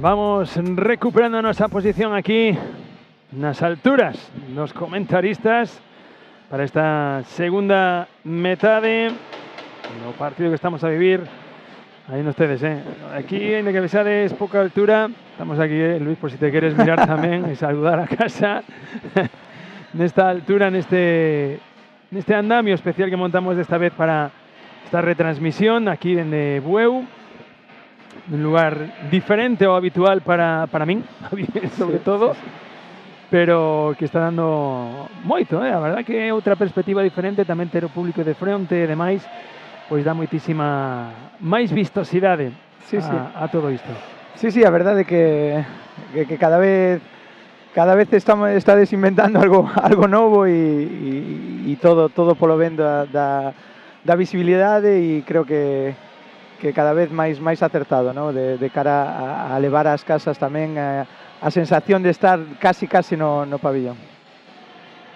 Vamos recuperando nuestra posición aquí en las alturas. Los comentaristas para esta segunda metade do partido que estamos a vivir. Ahí en ustedes, Aquí en Equevesares es poca altura. Estamos aquí, Luis, por si te quieres mirar también y saludar a casa. En esta altura, en este andamio especial que montamos de esta vez para esta retransmisión aquí desde Bueu. Un lugar diferente o habitual para mí, sobre todo, pero que está dando moito, a verdad que outra perspectiva diferente, tamén ter o público de fronte e demais, pois dá moitísima máis vistosidade a todo isto. Sí, a verdade é que cada vez estades inventando algo novo e todo polo ben da visibilidade, e creo que cada vez máis acertado, ¿no? de cara a levar ás casas tamén a sensación de estar casi no pabillón.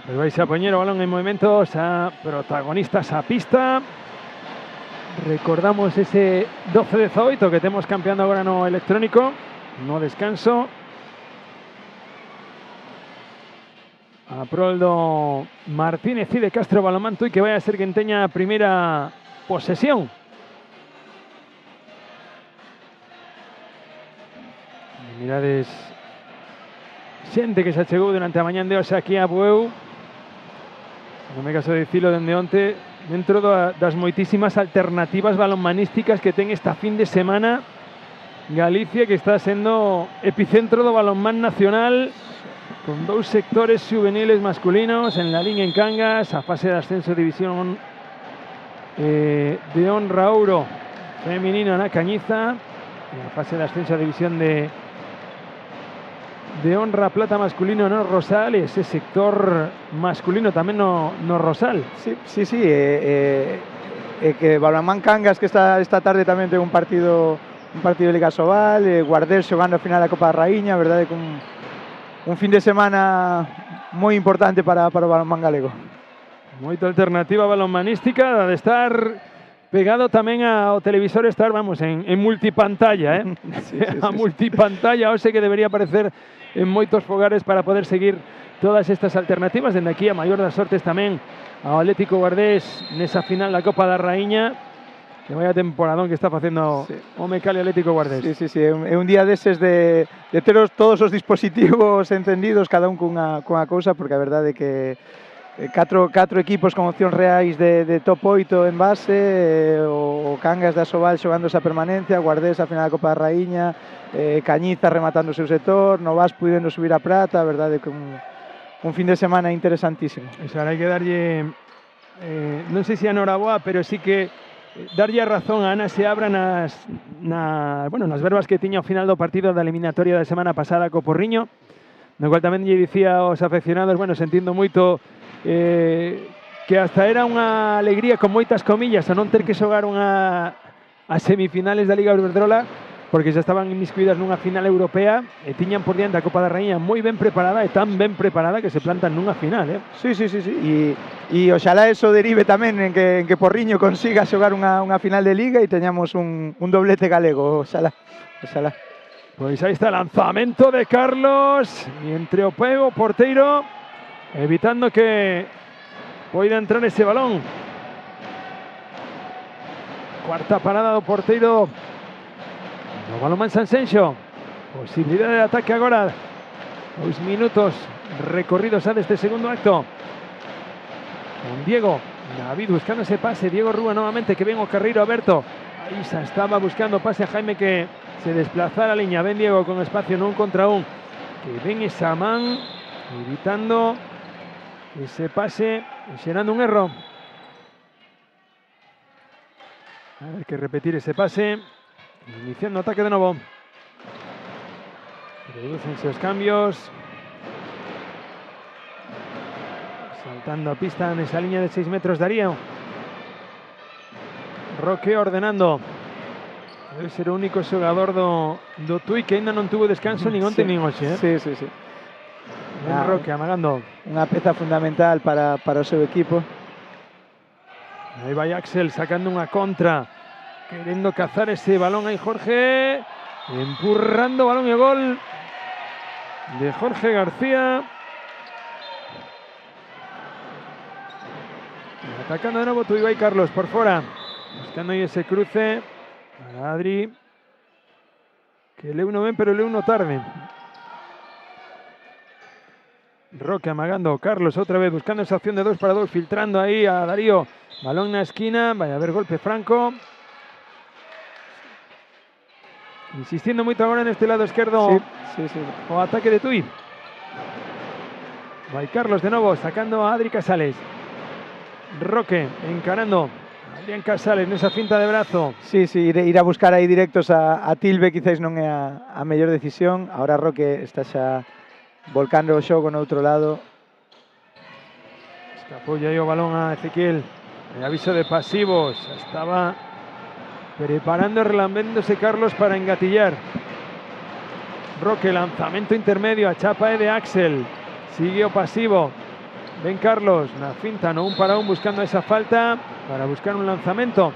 Pues vais a poñer o balón en movimentos a protagonistas a pista. Recordamos ese 12-18 que temos campeando agora no electrónico, no descanso. A prol do Martínez e de Castro Balomanto, e que vai a ser quen teña a primeira posesión. Mirades xente que se achegou durante a mañán de hoxe aquí a Bueu. Non me caso de dicilo dende onte, dentro das moitísimas alternativas balonmanísticas que ten esta fin de semana Galicia, que está sendo epicentro do balonmán nacional, con 2 sectores juveniles masculinos en Lalín, en Cangas, a fase de ascenso división de honra ouro feminino na Cañiza, e a fase de ascenso a división de honra plata masculino no Rosal, e ese sector masculino tamén no Rosal. Sí, que Balonmán Cangas, que esta tarde tamén ten un partido de Liga Sobal, Guardés xogando a final da Copa da Raíña, verdade, con un fin de semana moi importante para o balonmán galego. Moita alternativa balonmanística de estar pegado tamén ao televisor, estar, vamos, en multipantalla, Sí. A multipantalla, o sea que debería aparecer en moitos fogares para poder seguir todas estas alternativas. Dende aquí a maior das sortes tamén ao Atlético Guardés nesa final da Copa da Raíña, que vaya temporadón que está facendo o Mecali Atlético Guardés. Sí, é un día deses de ter todos os dispositivos encendidos, cada un cunha cousa, porque a verdade é que catro equipos con opcións reais de top 8 en base, o Cangas da Sobal xogando esa permanencia, Guardés a final da Copa da Raíña, Cañiza rematando o seu sector, Novas puidendo subir a prata, a verdade que un fin de semana interesantísimo. Eso, ahora hai que darlle, non sei se a noraboa, pero sí que darlle a razón a Ana Seabra nas verbas que tiña ao final do partido da eliminatoria da semana pasada co Porriño, no cual tamén lle dicía aos afeccionados, sentindo moito que hasta era unha alegría con moitas comillas a non ter que xogar as semifinales da Liga Iberdrola, porque xa estaban inmiscuídas nunha final europea e tiñan por diante a Copa da Raíña moi ben preparada, e tan ben preparada que se plantan nunha final, Sí. E oxalá eso derive tamén en que Porriño consiga xogar unha final de Liga e teñamos un doblete galego, oxalá. Pois aí está o lanzamento de Carlos, e entre o pego, porteiro, evitando que poida entrar ese balón. Cuarta parada do porteiro do Balonmán Sanxenxo. Posibilidade de ataque agora. 2 minutos recorridos xa deste segundo acto. Con Diego David buscando ese pase. Diego Rúa novamente, que ven o carreiro aberto. Aí xa estaba buscando pase a Jaime, que se desplazara a liña. Ven Diego con espacio nun contra un. Que ven esa man evitando ese pase, xerando un erro. A ver, que repetir ese pase. Iniciando ataque de novo. Reducense os cambios. Saltando a pista nesa liña de 6 metros Darío. Roque ordenando. Debe ser o único xogador do Tui que ainda non tuvo descanso nin onte nin hoxe. Sí. Ben Roque amagando. Unha peza fundamental para o seu equipo. Aí vai Axel sacando unha contra, querendo cazar ese balón. Aí Jorge empurrando balón e gol de Jorge García. Atacando de novo Tuibay Carlos por fora, buscando aí ese cruce para Adri, que leu no ben, pero leu no tarde. Roque amagando, Carlos outra vez buscando esa opción de 2 para 2, filtrando aí a Darío, balón na esquina, vai haber golpe franco. Insistindo moito agora neste lado esquerdo. Sí. O ataque de Tui. Vai Carlos de novo, sacando a Adri Casales. Roque encarando a Adrián Casales nesa finta de brazo. Sí, ir a buscar aí directos a Tilbe quizás non é a mellor decisión. Ahora Roque está xa volcando o xogo no outro lado. Escapou aí o balón a Ezequiel. El aviso de pasivos. Estaba preparando, relambéndose Carlos para engatillar. Roque, lanzamento intermedio, a chapa de Axel. Sigue o pasivo. Ven Carlos, na finta, no un para un, buscando esa falta para buscar un lanzamento.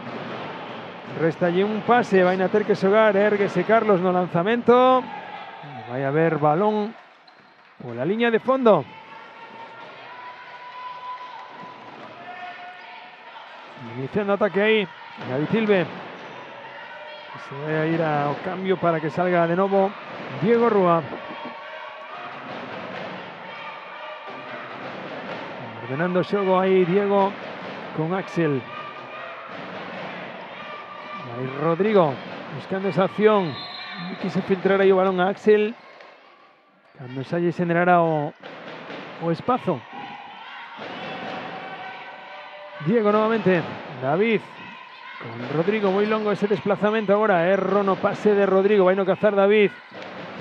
Resta allí un pase, vai a ter que xogar, érguese Carlos no lanzamento. Vai a haber balón por la línea de fondo. Iniciando ataque aí, David Tilbe. Se vai a ir ao cambio para que salga de novo Diego Rúa. Ordenando xogo aí Diego con Axel. Aí Rodrigo buscando esa opción. Quise filtrar aí o balón a Axel cando xa lle generara o espazo. Diego novamente. David con Rodrigo, moi longo ese desplazamento agora. Erro no pase de Rodrigo, vai no cazar David.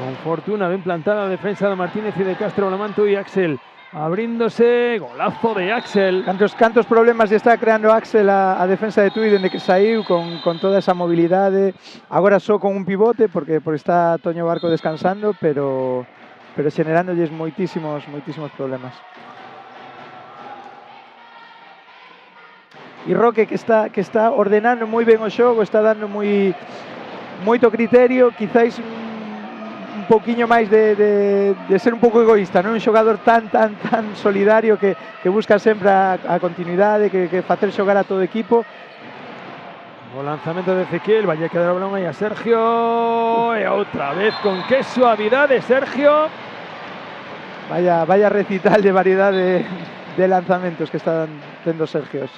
Con fortuna, ben plantada a defensa de Martínez e de Castro, Balamantu e Axel. Abríndose, golazo de Axel. Cantos problemas lle está creando Axel a defensa de Tui dende que saiu con toda esa mobilidade. Agora só con un pivote porque está Toño Barco descansando, pero xenerándolles moitísimos problemas. E Roque que está ordenando moi ben o xogo, está dando moito criterio, quizáis un pouquiño máis de ser un pouco egoísta, non? Un xogador tan solidario que busca sempre a continuidade, que facer xogar a todo o equipo. O lanzamento de Ezequiel, vai a quedar o balón aí a Sergio, e outra vez con que suavidade Sergio. Vaya recital de variedade de lanzamentos que están tendo Sergio.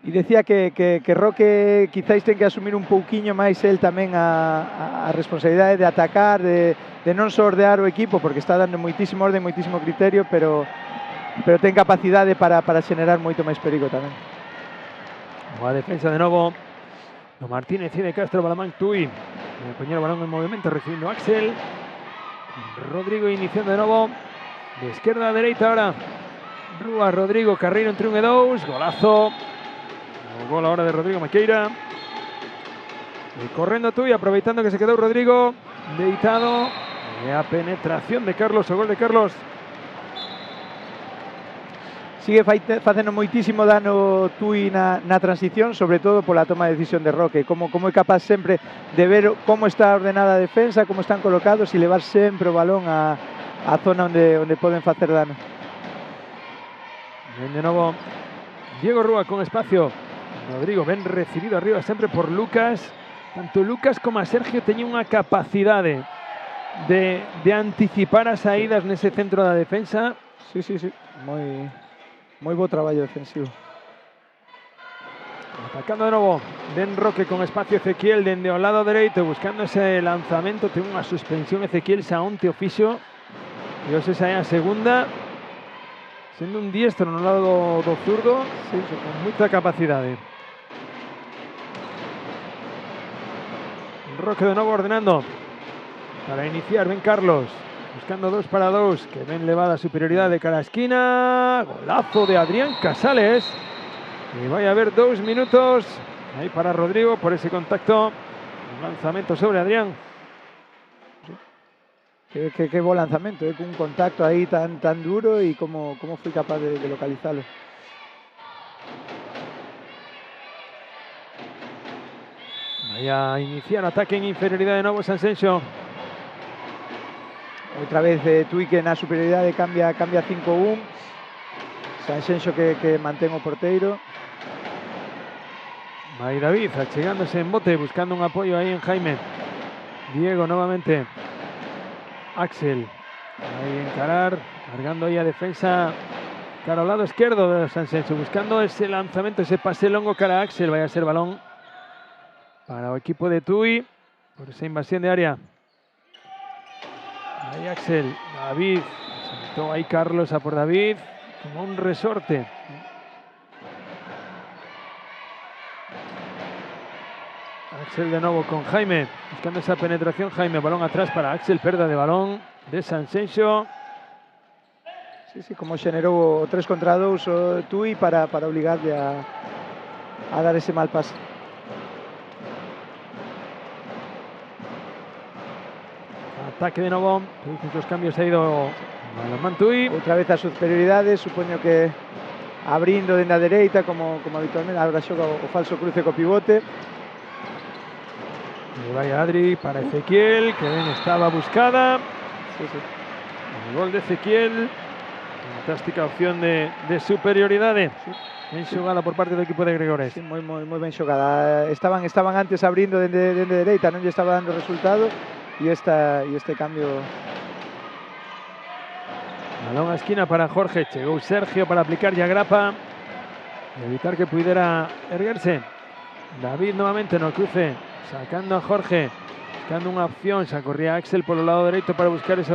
E decía que Roque quizáis ten que asumir un pouquiño máis el tamén a responsabilidade de atacar, de non só ordear o equipo, porque está dando moitísimo orden, moitísimo criterio, pero ten capacidade para xenerar moito máis perigo tamén. Boa defensa de novo do Martínez e de Castro, Balamantu e poñer o balón en movimento, recibindo Axel. Rodrigo iniciando de novo de esquerda a dereita ahora. Rúa, Rodrigo, Carreiro entre 1 e 2, golazo. O gol ahora de Rodrigo Maqueira. E correndo Tui, aproveitando que se quedou Rodrigo deitado. E a penetración de Carlos, o gol de Carlos. Sigue facendo moitísimo dano Tui na transición, sobre todo pola toma de decisión de Roque, como é capaz sempre de ver como está ordenada a defensa, como están colocados e levar sempre o balón a zona onde poden facer dano. De novo Diego Rúa con espacio. Rodrigo ben recibido arriba sempre por Lucas. Tanto Lucas como a Sergio teñen unha capacidade de anticipar as saídas nese centro da defensa. Sí. Moi bo traballo defensivo. Atacando de novo Ben Roque con espacio Ezequiel dende o lado dereito buscando ese lanzamento. Ten unha suspensión Ezequiel xa onte o fixo. E hoxe xa é a segunda. Sendo un diestro no lado do zurdo, con moita capacidade. Roque de novo ordenando para iniciar, Ben Carlos buscando 2 para 2, que ben levada a superioridade cara a esquina. Golazo de Adrián Casales e vai a haber 2 minutos aí para Rodrigo por ese contacto. Un lanzamento sobre Adrián. Que bo lanzamento, con un contacto aí tan duro e como foi capaz de localizarlo. Vai a iniciar ataque en inferioridade de novo Sanxenxo. Outra vez Tui que na superioridade cambia 5-1. Sanxenxo que mantén o porteiro. Vai David achegándose en bote, buscando un apoio aí en Jaime. Diego novamente. Axel. Vai encarar, cargando aí a defensa cara ao lado esquerdo de Sanxenxo, buscando ese lanzamento, ese pase longo cara a Axel. Vai a ser balón para o equipo de Tui por esa invasión de área. Ahí Axel, David, saltó ahí Carlos a por David, como un resorte. Axel de nuevo con Jaime, buscando esa penetración. Jaime, balón atrás para Axel, pérdida de balón de Sanxenxo. Sí, como xenerou 3 contra 2 o Tui para obligarle a dar ese mal pase. Ataque de novo, los cambios ha ido Balamantu. Outra vez a superioridade, supoño que abrindo dende a dereita como habitualmente, agora xoga o falso cruce co pivote. E vai Adri para Ezequiel, que ben estaba buscada. Sí. El gol de Ezequiel, fantástica opción de superioridade. Sí. Ben xogada por parte do equipo de Gregores. Sí, moi ben xogada. Estaban antes abrindo dende dereita, non lle estaba dando resultado e este cambio. Balón a esquina para Jorge, chegou Sergio para aplicar a grapa e evitar que pudiera erguerse. David nuevamente no cruce, sacando a Jorge, buscando unha opción, se corría Axel polo lado dereito para buscar ese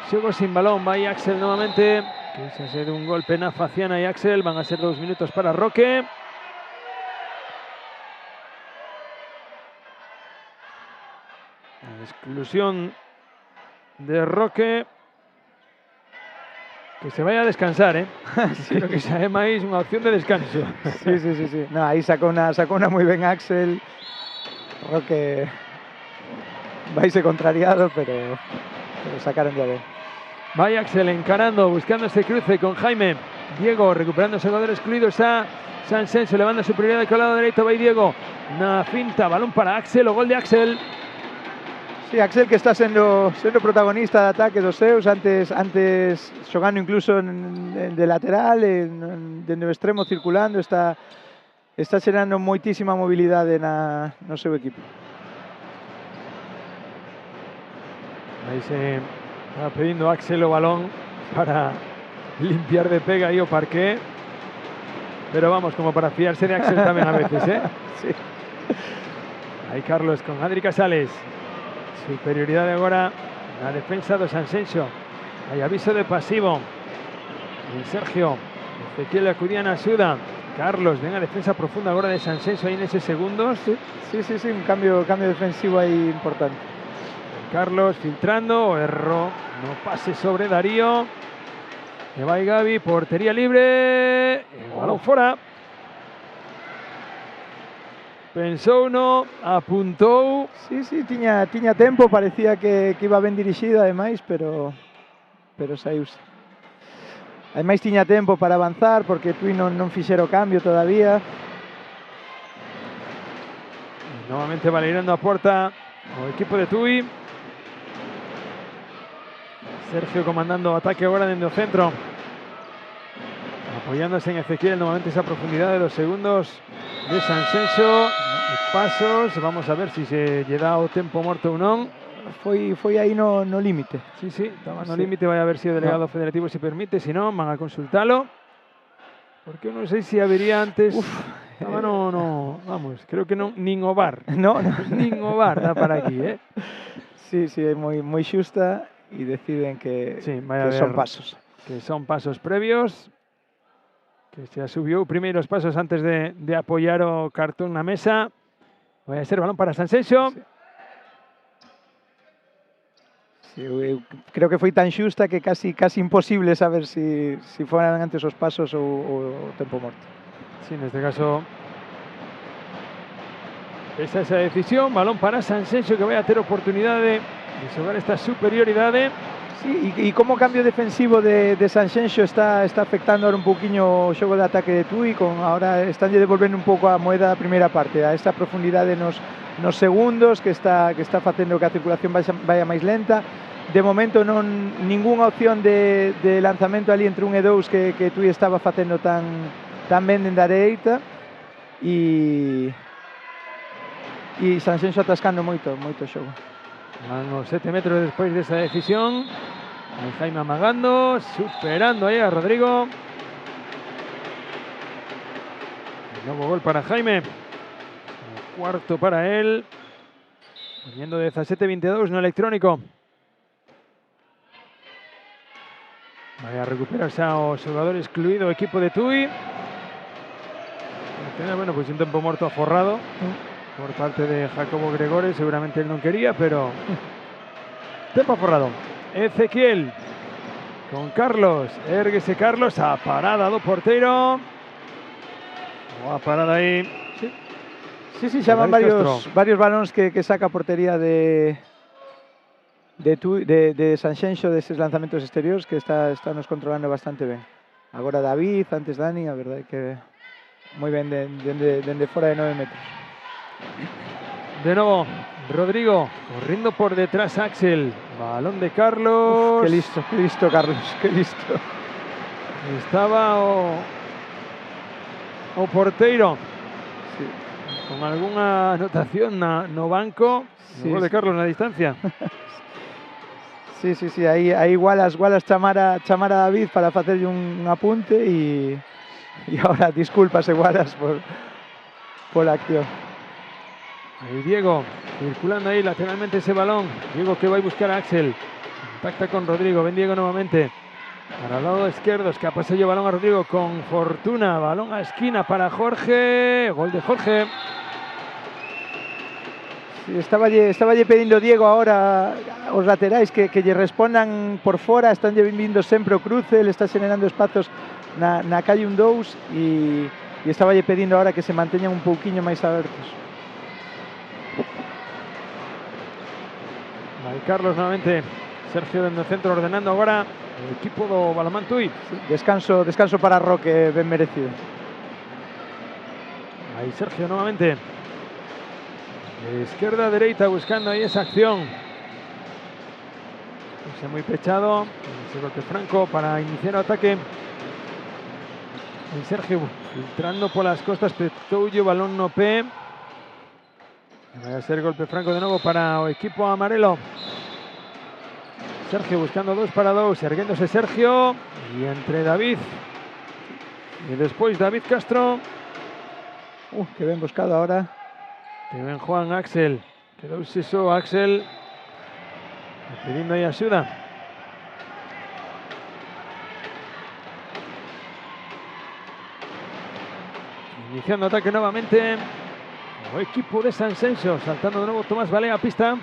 xogo sin balón. Vai Axel nuevamente. Quise ser un golpe na Faciana y Axel. Van a ser 2 minutos para Roque. La exclusión de Roque. Que se vaya a descansar, ¿eh? Sí. Creo que xa é máis unha opción de descanso. Sí. No, aí sacou unha moi ben Axel. Roque vaise contrariado, pero sacaron de ben. Vaya Axel encarando, buscando ese cruce con Jaime. Diego recuperando ese jugador excluido. Sansenso levando superioridad con el lado derecho. Va Diego. Na finta, balón para Axel, o gol de Axel. Sí, Axel que está sendo protagonista de ataque dos seus. Antes xogando incluso de lateral, dende o extremo circulando. Está xerando moitísima mobilidade no seu equipo. Aí se va pidiendo Axel o balón para limpiar de pega ahí o parqué. Pero vamos, como para fiarse de Axel también a veces, ¿eh? Sí. Ahí Carlos con Adri Casales. Superioridad agora na defensa do Sansenso. Hai aviso de pasivo. Y Sergio. Ezequiel acudía na axuda. Carlos, ven a defensa profunda agora de Sansenso aí neses segundos. Sí, un cambio defensivo aí importante. Carlos filtrando, erró, no pase sobre Darío. Que vai Gavi, portería libre, el balón fora. Pensou uno, apuntou. Sí, tiña tempo, parecía que iba ben dirixido ademais, pero saíuse. Ademais tiña tempo para avanzar, porque Tui non fixera o cambio todavía. Novamente Valerando a porta o equipo de Tui. Sergio comandando ataque ahora dentro del centro. Apoyándose en Ezequiel, nuevamente esa profundidad de 2 segundos de Sansenso. Pasos, vamos a ver si se lle dá o tempo morto ou non. Foi aí no límite. Sí, estaba no límite, vai a ver si o delegado federativo se permite, si non, van a consultalo. Porque non sei se habería antes. Estaba vamos, creo que non, nin o VAR. No. Nin o VAR dá para aquí, eh. Sí, é moi xusta. Y deciden que son pasos. Que son pasos previos. Que se subió primeiros pasos antes de apoyar o cartón na mesa. Vai a ser balón para Sansenso. Sí, creo que foi tan xusta que casi imposible saber si foran antes os pasos ou o tempo morto. Sí, neste caso esa decisión. Balón para Sansenso, que vai a ter oportunidade de xogar esta superioridade. Sí, e como o cambio defensivo de Sanxenxo está afectando ahora un pouquiño o xogo de ataque de Tui, ahora están devolvendo un pouco a moeda da primeira parte, a esta profundidade nos segundos que está facendo que a circulación vaya máis lenta. De momento ningunha opción de lanzamento ali entre 1 e 2 que Tui estaba facendo tan ben dende a dereita, e Sanxenxo atascando moito o xogo. Van os 7 metros despois desa decisión. Aí Jaime amagando, superando aí a Rodrigo. Novo gol para Jaime. O cuarto para él. Poniendo 17-22 no electrónico. Vai a recuperarse o xogador excluído, equipo de Tui. Bueno, pues un tempo morto aforrado por parte de Jacobo Gregores, seguramente él no quería, pero tempo aforrado. Ezequiel con Carlos, érguese Carlos, a parada do porteiro. Boa parada aí. Sí, chaman varios balóns que saca a portería de Sanxenxo, deses lanzamentos exteriores, que está nos controlando bastante ben. Agora David, antes Dani, a verdade que moi ben dende fora de 9 metros. De nuevo, Rodrigo, corriendo por detrás Axel. Balón de Carlos. Qué listo, Carlos, qué listo. Estaba o porteiro. Sí. Con algunha anotación no banco. Sí, gol de Carlos na distancia. Sí, aí Wallace chamara a David para facerlle un apunte e ahora discúlpase Wallace por la acción. Ahí Diego, circulando ahí lateralmente ese balón. Diego que va a buscar a Axel. Contacta con Rodrigo, ven Diego nuevamente. Para el lado izquierdo, escapa ese balón a Rodrigo con fortuna. Balón a esquina para Jorge. Gol de Jorge. Sí, estaba pedindo Diego ahora os laterais que lle respondan por fora. Están vindo sempre o cruce, le está generando espazos na calle 1-2 e estaba pedindo ahora que se manteñan un pouquiño máis abertos. Ahí Carlos nuevamente. Sergio dentro del centro ordenando ahora el equipo do Balonmán Tui. Sí, descanso para Roque, ben merecido. Ahí Sergio nuevamente. De izquierda a derecha buscando ahí esa acción. Ese muy pechado. Ese golpe franco para iniciar el ataque. Y Sergio filtrando por las costas. Petoulle, balón no pé. Va a ser golpe franco de nuevo para el equipo amarelo. Sergio buscando 2 para 2, erguéndose Sergio y entre David y después David Castro. Que ben buscado ahora. Que ben Juan Axel. Quedó eso Axel pidiendo ahí ayuda. Iniciando ataque nuevamente. O equipo de San Senso, saltando de nuevo Tomás Balea a pista.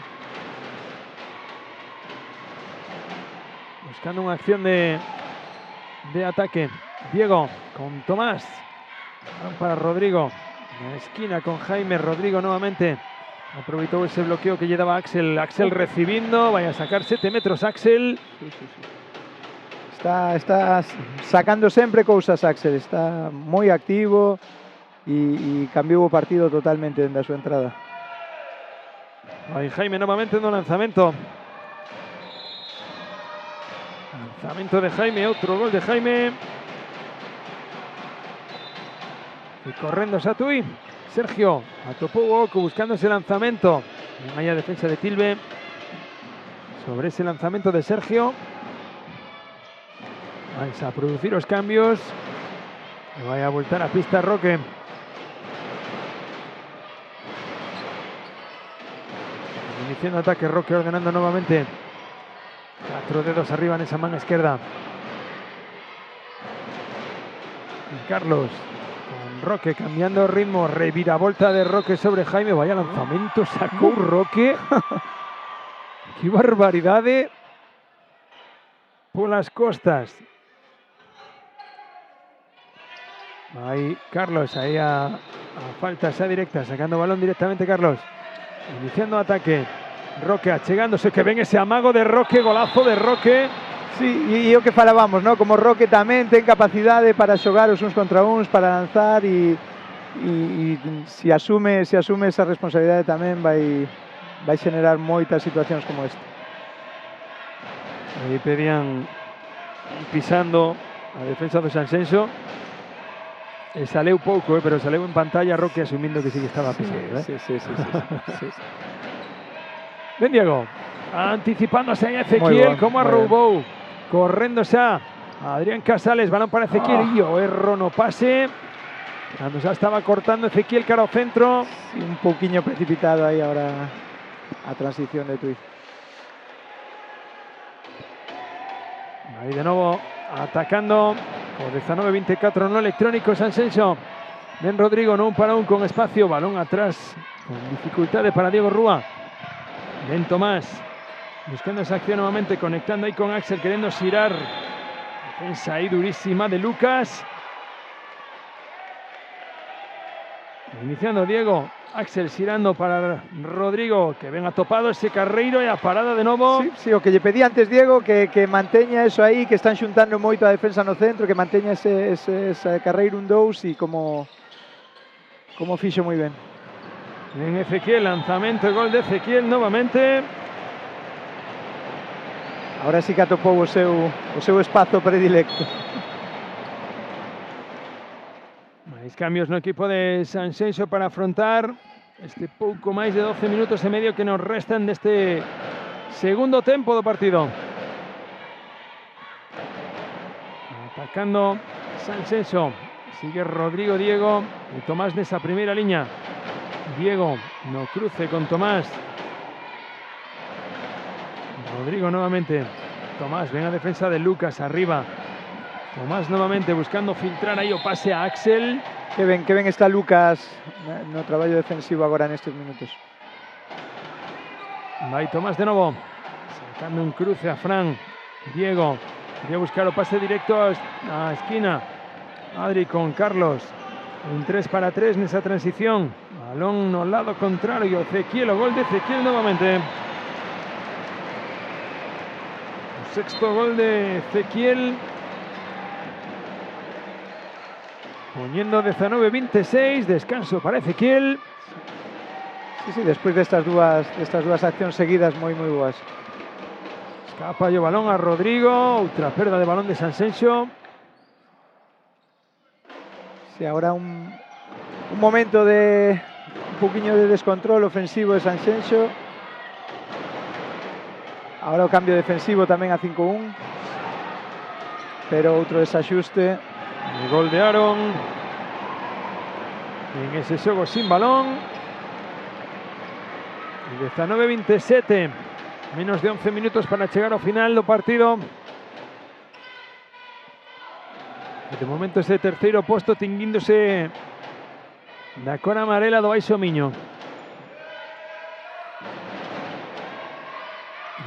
Buscando una acción de ataque. Diego con Tomás. Para Rodrigo. En la esquina con Jaime. Rodrigo nuevamente. Aprovechó ese bloqueo que llevaba Axel. Axel recibiendo. Vaya a sacar 7 metros Axel. Está sacando siempre cosas Axel. Está muy activo. Y cambió el partido totalmente desde su entrada. Ahí Jaime nuevamente en un lanzamiento. Lanzamiento de Jaime, otro gol de Jaime. Y corriendo Satui. Sergio atopó buscando ese lanzamiento. Vaya defensa de Tilbe. Sobre ese lanzamiento de Sergio. Vais a producir los cambios. Y vaya a voltar a pista Roque. Iniciando ataque Roque ordenando nuevamente. 4 dedos arriba en esa mano izquierda. Carlos con Roque cambiando ritmo. Reviravolta de Roque sobre Jaime. Vaya lanzamiento sacó Roque. Qué barbaridad por las costas. Ahí Carlos, ahí a falta esa directa, sacando balón directamente Carlos. Iniciando ataque. Roque achegándose, que ven ese amago de Roque, golazo de Roque. Sí, e o que falábamos, ¿no? Como Roque tamén ten capacidade para xogar os uns contra uns, para lanzar e se asume esa responsabilidade tamén vai generar moitas situacións como esta. Aí pedían pisando a defensa do San Senso. E saleu pouco, pero saleu en pantalla Roque asumindo que sí que estaba pisando. Sí. Ven Diego, anticipándose a Ezequiel, como arroubou, corréndose a Adrián Casales, balón para Ezequiel, y o erro no pase, cuando ya estaba cortando Ezequiel cara ao centro. Sí, un poquinho precipitado ahí ahora a transición de Tui. Ahí de nuevo atacando, con 19-24 no electrónico San Senso. Ven Rodrigo, no un para un con espacio, balón atrás, con dificultades para Diego Rúa. Ven Tomás, buscando esa acción nuevamente, conectando ahí con Axel, queriendo girar. Defensa ahí durísima de Lucas. Iniciando Diego, Axel girando para Rodrigo, que ven atopado ese carreiro y a parada de nuevo. Sí, o que lle pedía antes Diego, que manteña eso aí, que están xuntando moito a defensa no centro, que manteña ese carreiro 1-2 e como fixo moi ben. En Ezequiel, lanzamiento y gol de Ezequiel nuevamente. Ahora sí que atopou o seu espazo predilecto. Ahí 6 cambios no equipo de Sanxenxo para afrontar este pouco máis de 12 minutos e medio que nos restan deste segundo tempo do partido. Atacando Sanxenxo, sigue Rodrigo, Diego e Tomás nesa primeira liña. Diego no cruce con Tomás. Rodrigo nuevamente. Tomás, ven a defensa de Lucas, arriba. Tomás nuevamente buscando filtrar aí o pase a Axel. Que ben está Lucas no traballo defensivo agora nestes minutos. Vai Tomás de novo, sacando un cruce a Fran. Diego, quería buscar o pase directo a esquina. Adri con Carlos. Un 3-3 nesa transición. Balón no lado contrario. Ezequiel, o gol de Ezequiel nuevamente. O sexto gol de Ezequiel. Poniendo 19-26, descanso para Ezequiel. Sí, despois destas dúas accións seguidas moi boas. Escapa o balón a Rodrigo, outra perda de balón de Sanxenxo. Sí, agora un momento de un poquinho de descontrol ofensivo de Sanxenxo. Agora o cambio defensivo tamén a 5-1. Pero outro desaxuste. El gol de Aaron en ese xogo sin balón. 19-27, menos de 11 minutos para chegar ao final do partido. De momento ese terceiro posto tinguíndose da cor amarela do Baixo Miño.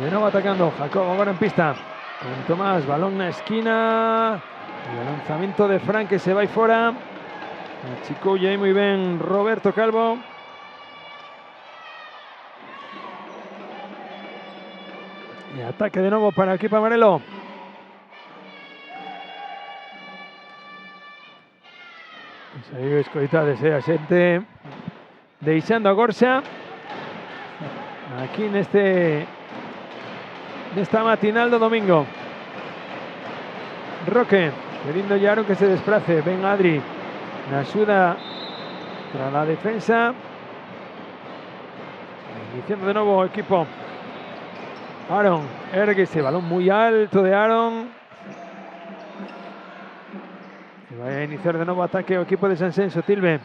De novo atacando Jacobo agora en pista con Tomás, balón na esquina. E o lanzamento de Fran que se vai fora. Achicoulle aí moi ben Roberto Calvo. E ataque de novo para o equipo amarelo. Aí escoitades a xente deixando a gorxa aquí nesta matinal do domingo. Roque pedindo ya Aaron que se desplace. Ven Adri na axuda para la defensa. Iniciando de novo o equipo. Aaron, erguese, balón muy alto de Aaron. Se va a iniciar de novo ataque o equipo de Sanxenxo. Tilbe.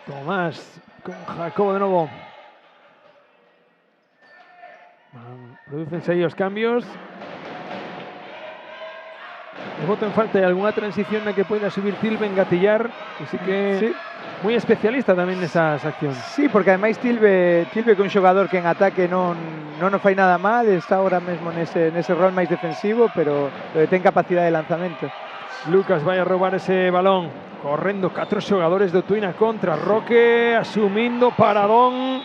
Tomás con Jacobo de novo. Producen aí os cambios. De voto en falta e algunha transición na que poida subir Tilbe, engatillar, así que sí, moi especialista tamén nesas accións. Sí, porque ademais Tilbe que un xogador que en ataque non nos fai nada mal, está ahora mesmo nese rol máis defensivo, pero ten capacidade de lanzamento. Lucas vai a roubar ese balón, correndo 4 xogadores do Tuina contra Roque, asumindo paradón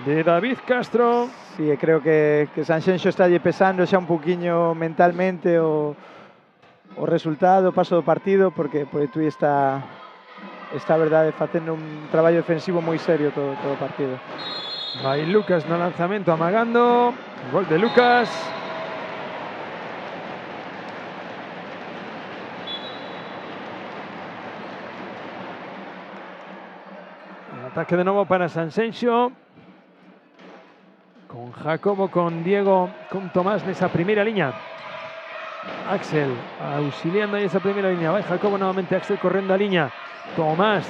de David Castro. Sí, creo que Sanxenxo está pesando xa un poquinho mentalmente o resultado, o paso do partido, porque por Tui está verdade facendo un traballo defensivo moi serio todo o partido. Vai Lucas no lanzamento amagando, gol de Lucas. El ataque de novo para Sanxenxo. Con Jacobo, con Diego, con Tomás nesa primeira liña. Axel auxiliando aí esa primeira liña. Vai Jacobo novamente, Axel correndo a liña. Tomás,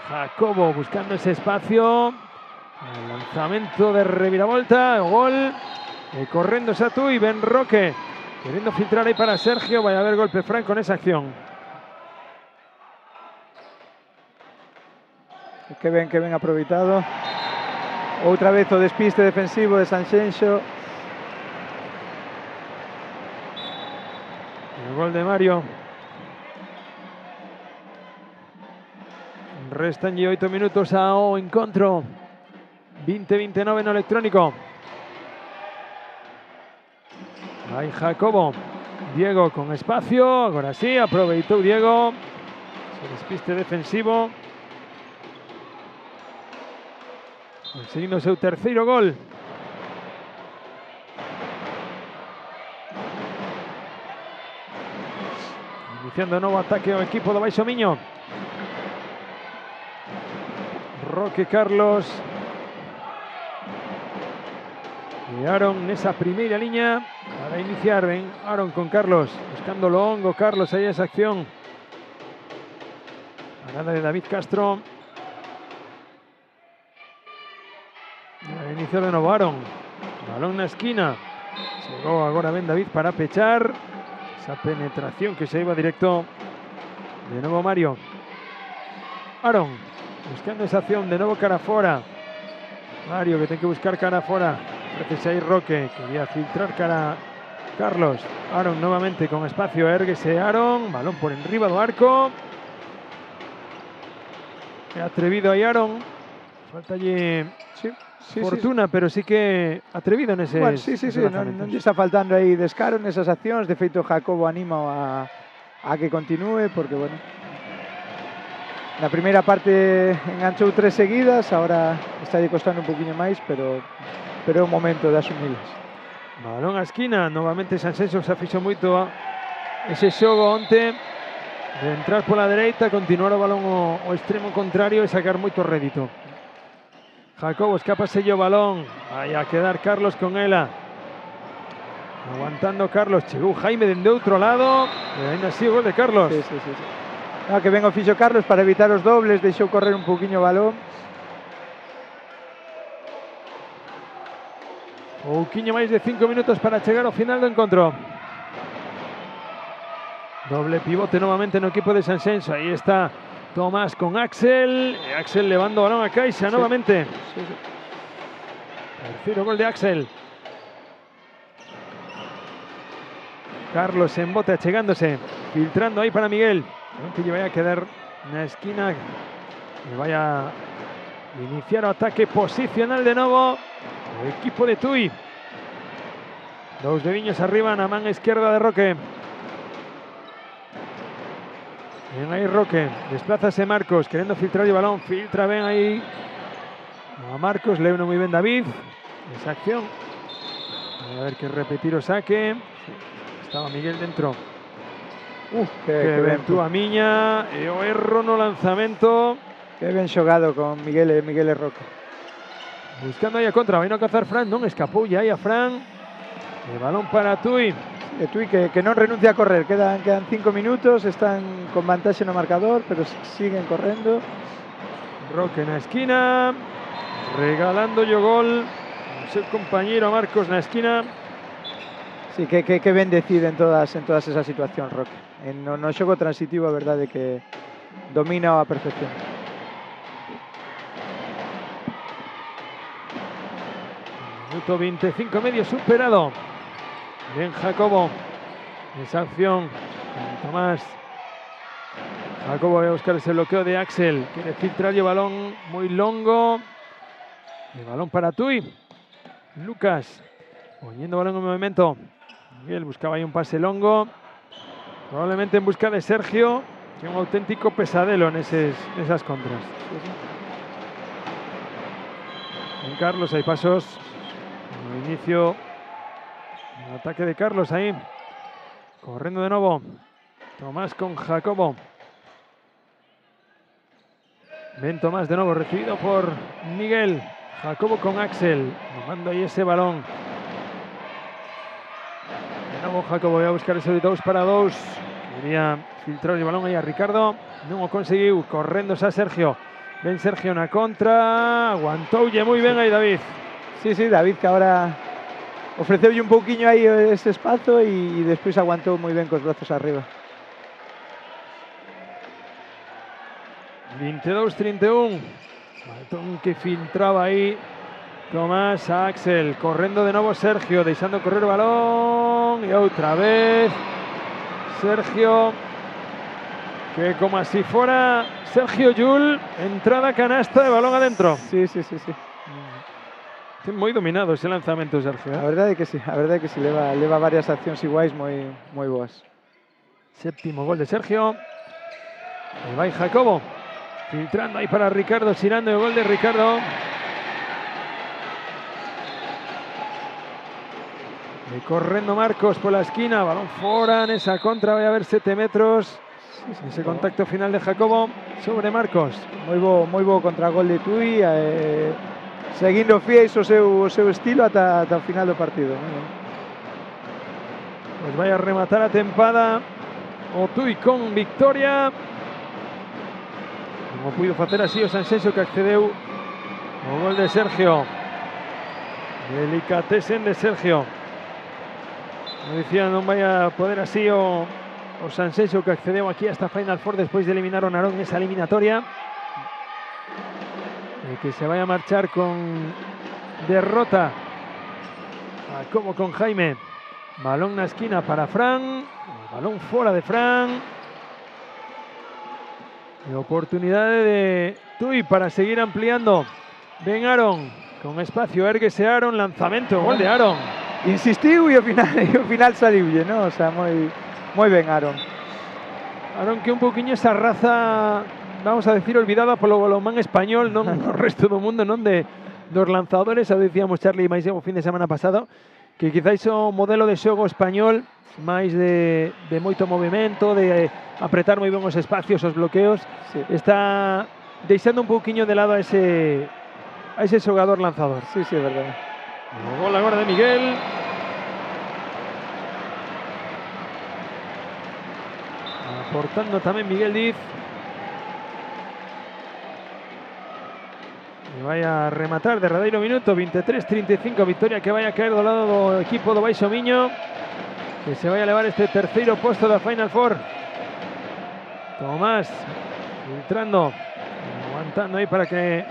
Jacobo buscando ese espacio. El lanzamento de reviravolta, gol. Correndo Satu y Ben Roque. Queriendo filtrar aí para Sergio. Vai a haber golpe franco en esa acción. Que ben aproveitado. Outra vez o despiste defensivo de Sanxenxo. El gol de Mario. Restan 8 minutos ao encontro. 20-29 no electrónico. Aí Jacobo. Diego con espacio. Agora sí, aproveitou Diego. Se despiste defensivo. Conseguindo o seu terceiro gol. iniciando nuevo ataque ao equipo do Baixo Miño. Roque, Carlos y Aaron nesa primeira liña para iniciar. Ven Aaron con Carlos, buscando longo. Carlos, aí esa acción. Parada de David Castro. A iniciar de novo Aaron. Balón na esquina. Chegou agora ben David para pechar. Esa penetración que se iba directo. De novo Mario. Aaron, buscando esa acción, de nuevo cara fora. Mario que ten que buscar cara fora. Ofrece aí Roque, quería filtrar cara Carlos. Aaron nuevamente con espacio, érguese Aaron. Balón por enriba do arco. É atrevido aí Aaron. Falta allí fortuna, pero sí que atrevido neses. Bueno, sí, non lle está faltando aí descaro nesas accións. De feito, Jacobo anima a que continúe, porque, bueno, na primeira parte enganchou 3 seguidas, ahora está lle costando un poquinho máis, pero é o momento de asumilas. Balón a esquina, novamente Sanxenxo se afixou moito a ese xogo onte de entrar pola dereita, continuar o balón ao extremo contrario e sacar moito rédito. Jacobo escapase o balón, vai a quedar Carlos con ela. Aguantando Carlos, chegou Jaime dende outro lado e ainda así o gol de Carlos. Sí. No, que ben o fixo Carlos para evitar os dobles, deixou correr un poquinho o balón. Pouquiño máis de 5 minutos para chegar ao final do encontro. Doble pivote novamente no equipo de Sanxenxo. Aí está Tomás con Axel. E Axel levando o balón a caixa novamente. Terceiro gol de Axel. Carlos en bote achegándose. Filtrando aí para Miguel. Que lle vai a quedar na esquina. E vai a iniciar o ataque posicional de novo. O equipo de Tui. Dous dediños arriba na man esquerda de Roque. Ben aí Roque, desplázase Marcos, querendo filtrar o balón, filtra ben aí a Marcos, leuno moi ben David, esa acción. A ver que repetir o saque. Estaba Miguel dentro. Que ben tú a miña, e o erro no lanzamento. Que ben xogado con Miguel e Roque. Buscando aí a contra, vai no cazar Fran, non escapou ya aí a Fran. E balón para Tui. E Tui que non renuncia a correr, quedan 5 minutos, están con vantaxe no marcador, pero siguen correndo. Roque na esquina, regalando o gol ao seu compañeiro Marcos na esquina. Sí, que ben decide en todas esas situacións Roque. No xogo transitivo a verdade que domina a perfección. Minuto 25 medio superado. Bien Jacobo. Esa acción con Tomás. Jacobo va a buscar ese bloqueo de Axel. Quiere filtrar el balón muy longo. El balón para Tui. Lucas. Poniendo balón en movimiento. Miguel buscaba ahí un pase longo. Probablemente en busca de Sergio. Que un auténtico pesadelo en esas contras. En Carlos hay pasos. Inicio. El ataque de Carlos ahí. Corriendo de nuevo. Tomás con Jacobo. Ven Tomás de nuevo, recibido por Miguel. Jacobo con Axel. Tomando ahí ese balón. De nuevo Jacobo vai a buscar ese 2 para 2. Quería filtrar el balón aí a Ricardo. Non o conseguiu. Correndo xa Sergio. Ven Sergio na contra. Aguantoulle moi ben aí David. Sí, David que ahora ofreceulle un pouquiño aí ese espazo e despois aguantou moi ben cos brazos arriba. 22-31. Balón que filtraba aí Tomás a Axel. Correndo de novo Sergio, deixando correr o balón. E outra vez Sergio, que como así fora Sergio Llull, entrada canasta de balón adentro. Sí. Moi dominado ese lanzamento, Sergio. A verdade é que sí, leva varias accións iguais moi boas. Séptimo gol de Sergio. E vai Jacobo. Filtrando ahí para Ricardo, tirando el gol de Ricardo. Correndo Marcos por la esquina, balón fora en esa contra, vai haber 7 metros. Ese contacto final de Jacobo sobre Marcos. Moi bo contragol de Tui, seguindo fiéis o seu estilo ata o final do partido. Pues vai a rematar a tempada o Tui con victoria. Como puido facer así o Sanxenxo, que accedeu ao gol de Sergio. Delicatesen de Sergio. Como dicía, non vai a poder así o Sanxenxo, que accedeu aquí a esta Final Four despois de eliminar o Narón nesa eliminatoria. Que se vai a marchar con derrota. Como con Jaime. Balón na esquina para Fran. Balón fora de Fran. E oportunidade de Tui para seguir ampliando. Ben Aaron, con espacio, érguese Aaron, lanzamento, gol de Aaron. Insistiu e ao final saliulle, ¿no? O sea, moi ben Aaron. Aaron, que un poquinho esa raza, vamos a decir, olvidada polo balonmán español, non no resto do mundo, non dos lanzadores. Xa decíamos Charlie e máis o fin de semana pasado, que quizáis o modelo de xogo español máis de moito movimento, de apretar moi ben os espacios, os bloqueos, sí, está deixando un pouquiño de lado a ese xogador lanzador. Sí, é verdade. O gol agora de Miguel. Aportando tamén Miguel Diz. E vai a rematar derradeiro minuto, 23-35, victoria que vai a caer do lado do equipo do Baixo Miño, que se vai a levar este terceiro posto da Final Four. Tomás filtrando, aguantando aí para que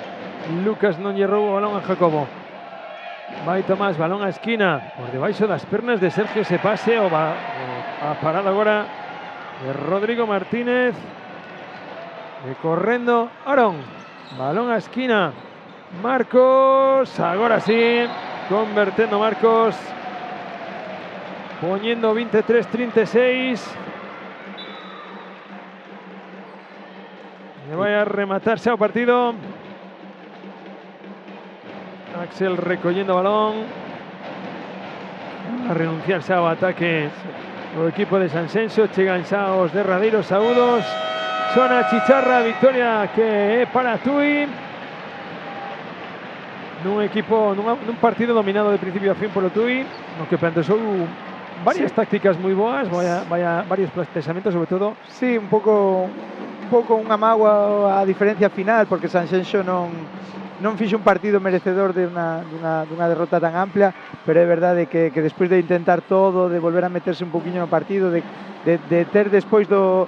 Lucas non lle rouba o balón a Jacobo. Vai Tomás, balón a esquina, por debaixo das pernas de Sergio, ese pase a parada agora de Rodrigo Martínez. E correndo Aaron, balón a esquina, Marcos, agora sí, convertendo Marcos, poñendo 23-36. E vai a rematarse ao partido. Axel recollendo balón. A renunciarse ao ataque o equipo de Sanxenxo. Chegan xa os derradeiros saúdos. Sona chicharra, victoria que é para Tui. Nun partido dominado de principio a fin polo Tui, no que plantexou varias tácticas moi boas, varios planteamentos, sobre todo. Sí, un pouco unha mágoa a diferencia final, porque Sanxenxo non fixo un partido merecedor de dunha derrota tan ampla, pero é verdade que despois de intentar todo, de volver a meterse un poquinho no partido, de ter despois do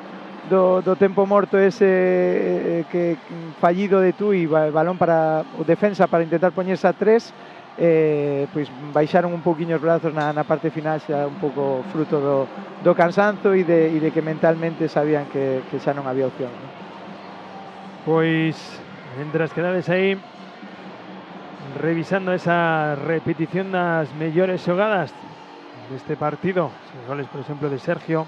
tempo morto ese que fallido de Tui, balón para o defensa para intentar poñerse a 3, pois baixaron un poquinho os brazos na parte final, xa un pouco fruto do cansanzo e de que mentalmente sabían que xa non había opción, ¿no? Pois, mentras quedades aí revisando esa repetición das mellores xogadas deste partido, os goles, por exemplo, de Sergio,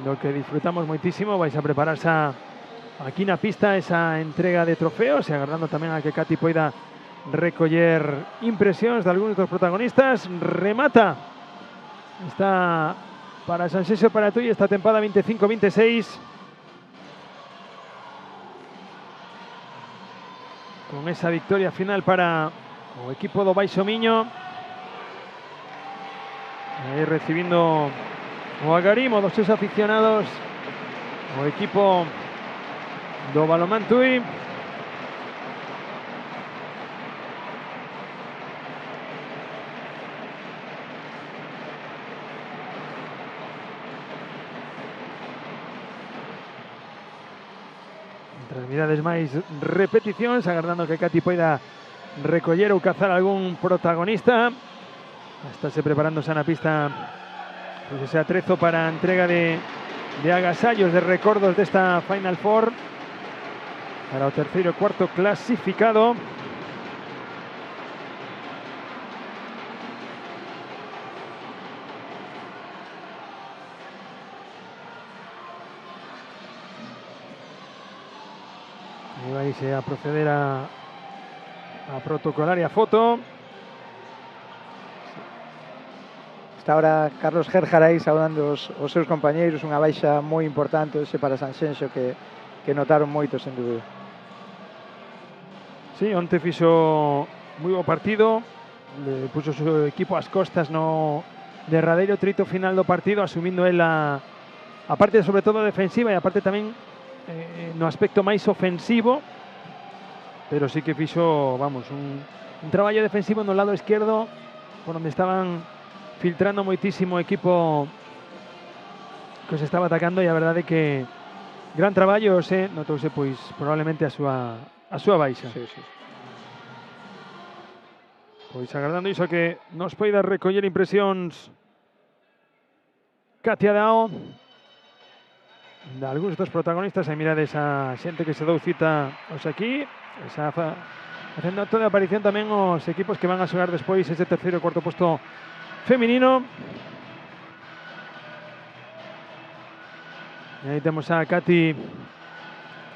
lo que disfrutamos moitísimo, vais a prepararse aquí na pista esa entrega de trofeos e agardando tamén a que Cati poida recoller impresións de algúns dos protagonistas. Remata, está para Sanxenxo, para Tui, esta tempada 25-26. Con esa victoria final para o equipo do Baixo Miño. Aí recibindo o agarimo dos seus aficionados o equipo do balonmán Tui. Mientras mirades máis repeticións, agardando que Cati poida recoller ou cazar algún protagonista. Estáse preparándose na pista, pues ese atrezo para a entrega de agasallos, de recordos desta Final Four para o terceiro e cuarto clasificado. E vais a proceder a protocolaria foto. Está ahora Carlos Gerjaray saudando os seus compañeiros, unha baixa moi importante ese para Sanxenxo que notaron moito, sen dúbida. Sí, onte fixo moi bo partido, le puxo o seu equipo ás costas no derradeiro trito final do partido, asumindo el a parte sobre todo defensiva e a parte tamén no aspecto máis ofensivo, pero sí que fixo, vamos, un traballo defensivo no lado esquerdo, por onde estaban filtrando moitísimo o equipo que se estaba atacando, e a verdade é que gran traballo, notouse pois probablemente a súa baixa. Sí, sí. Pois agardando iso que nos poida recoller impresións Katia Dao de algúns dos protagonistas. E mirades a xente que se dou cita hoxe aquí, facendo toda a aparición tamén os equipos que van a xogar despois ese terceiro e cuarto posto feminino. E aí temos a Cati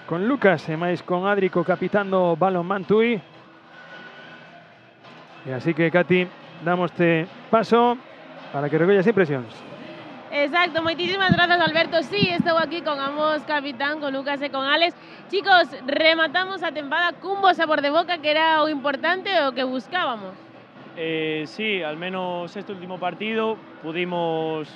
con Lucas e máis con Adri co capitán do Balonmán Tui. E así que, Cati, damoste paso para que recollas impresións. Exacto, moitísimas grazas, Alberto. Sí, estou aquí con ambos capitán, con Lucas e con Alex. Chicos, rematamos a tempada cun bo sabor de boca, que era o importante e o que buscábamos. Sí, al menos este último partido pudimos,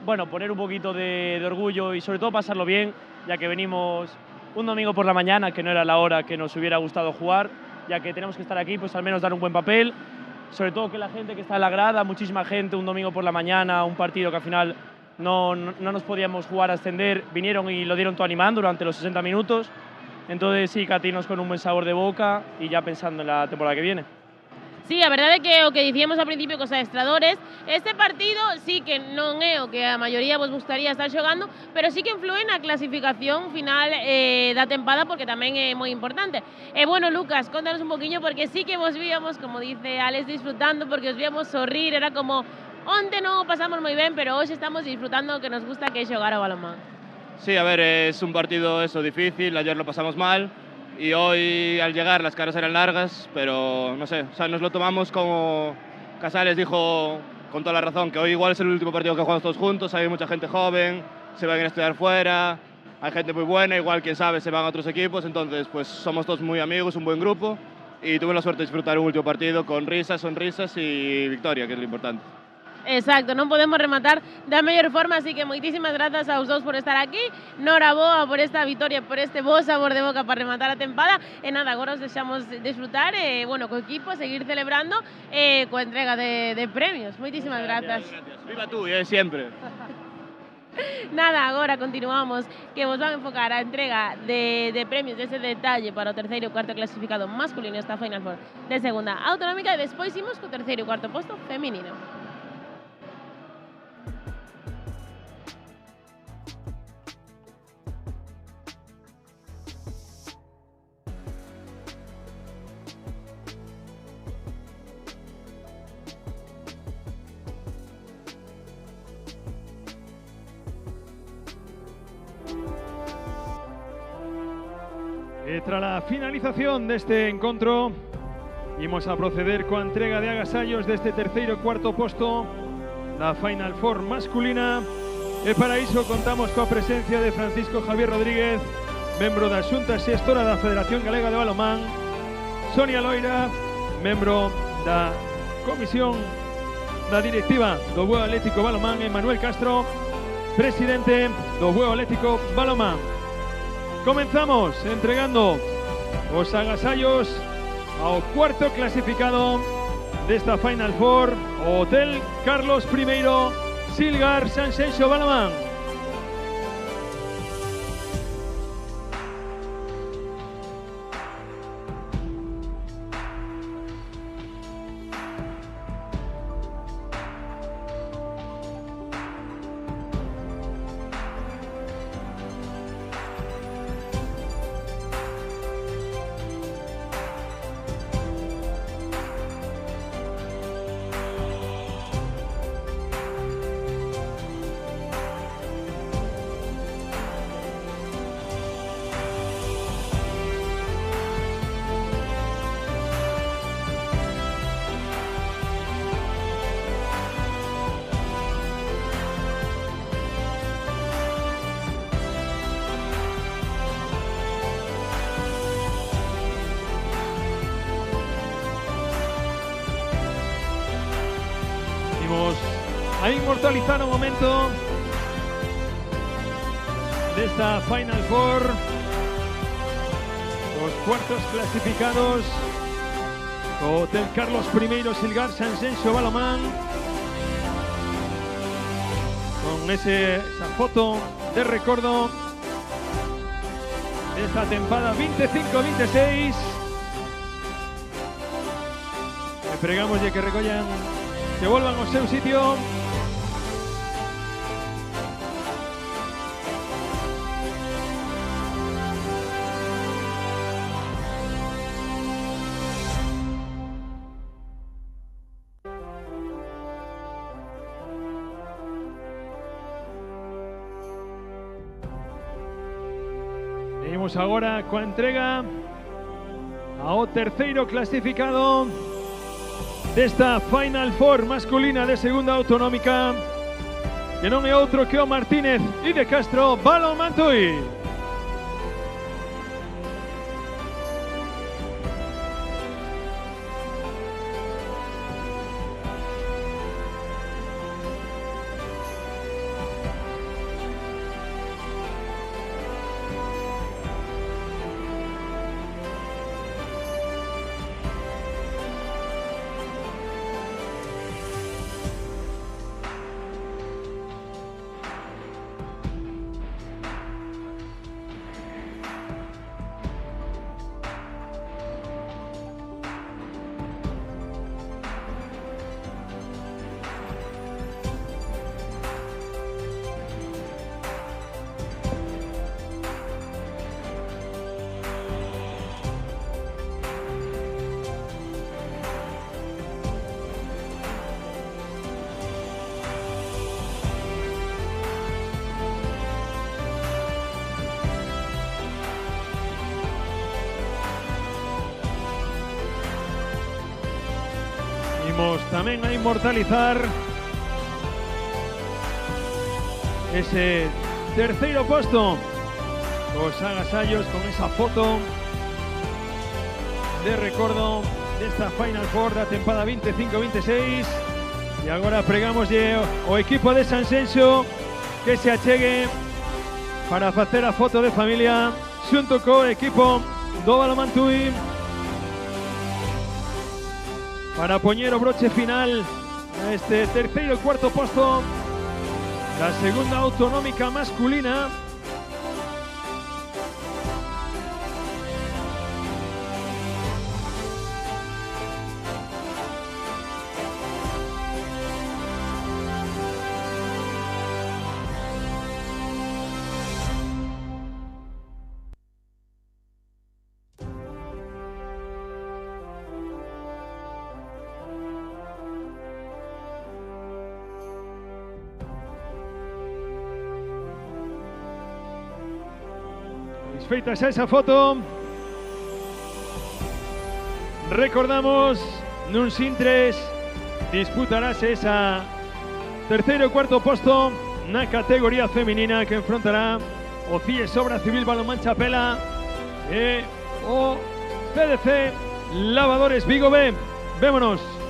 bueno, poner un poquito de orgullo y sobre todo pasarlo bien, ya que venimos un domingo por la mañana, que no era la hora que nos hubiera gustado jugar, ya que tenemos que estar aquí, pues al menos dar un buen papel, sobre todo que la gente que está en la grada, muchísima gente, un domingo por la mañana, un partido que al final no nos podíamos jugar a ascender, vinieron y lo dieron todo animando durante los 60 minutos, entonces sí, Catinos con un buen sabor de boca y ya pensando en la temporada que viene. Sí, a verdade é que o que dicíamos ao principio cos adestradores, este partido sí que non é o que a maioría vos gustaría estar xogando, pero sí que influe na clasificación final da tempada, porque tamén é moi importante. E bueno, Lucas, contanos un poquinho, porque sí que vos víamos, como dice Alex, disfrutando, porque os víamos sorrir, era como, onte non o pasamos moi ben, pero hoxe estamos disfrutando o que nos gusta, que é xogar ao balonmán. Sí, a ver, es un partido difícil, ayer lo pasamos mal. Y hoy al llegar las caras eran largas, pero no sé, o sea, nos lo tomamos como Casales dijo con toda la razón, que hoy igual es el último partido que jugamos todos juntos, hay mucha gente joven, se van a estudiar fuera, hay gente muy buena, igual quién sabe se van a otros equipos, entonces pues somos todos muy amigos, un buen grupo y tuve la suerte de disfrutar un último partido con risas, sonrisas y victoria, que es lo importante. Exacto, non podemos rematar da mellor forma, así que moitísimas grazas aos dous por estar aquí, noraboa por esta vitoria, por este bo sabor de boca para rematar a tempada, e nada, agora os deixamos disfrutar, e, bueno, co equipo, seguir celebrando coa entrega de premios. Moitísimas grazas. Viva tú, siempre. Nada, agora continuamos, que vos van a enfocar a entrega de premios dese detalle para o terceiro e cuarto clasificado masculino esta Final Four de segunda autonómica, e despois imos co terceiro e cuarto posto feminino. Tras la finalización de este encontro, imos a proceder coa entrega de agasallos deste terceiro e cuarto posto da Final Four masculina, e para iso contamos coa presencia de Francisco Javier Rodríguez, membro da Xunta Xestora da Federación Galega de Balonmán, Sonia Loira, membro da Comisión da Directiva do Bueu Atlético Balonmán, e Manuel Castro, presidente do Bueu Atlético Balonmán. Comenzamos entregando os agasallos ao cuarto clasificado desta Final Four, o Hotel Carlos I Silgar Sanxenxo Balonmán. a inmortalizar un momento de esta Final Four. Los cuartos clasificados: Hotel Carlos I Silgar Sanxenxo Balomán, con esa foto de recuerdo de esta tempada 25-26. Le pregamos de que recollan, que vuelvan ao seu sitio. Seguimos agora coa entrega ao terceiro clasificado desta Final Four masculina de segunda autonómica, que non é outro que o Martínez e de Castro Balonmán Tui. Tamén a inmortalizar ese terceiro posto cos agasallos, con esa foto de recordo desta Final Four da tempada 25-26. E agora pregamoslle ao equipo de Sanxenxo que se achegue para facer a foto de familia xunto co equipo do Balonmán Tui, para poñer o broche final a este terceiro e cuarto posto da segunda autonómica masculina. Feitas esa foto, recordamos, nun Sintres disputarase esa terceiro e cuarto posto na categoría feminina, que enfrontará o CIES Obra Civil Balonmán Chapela e o CDC Lavadores Vigo B. Vémonos.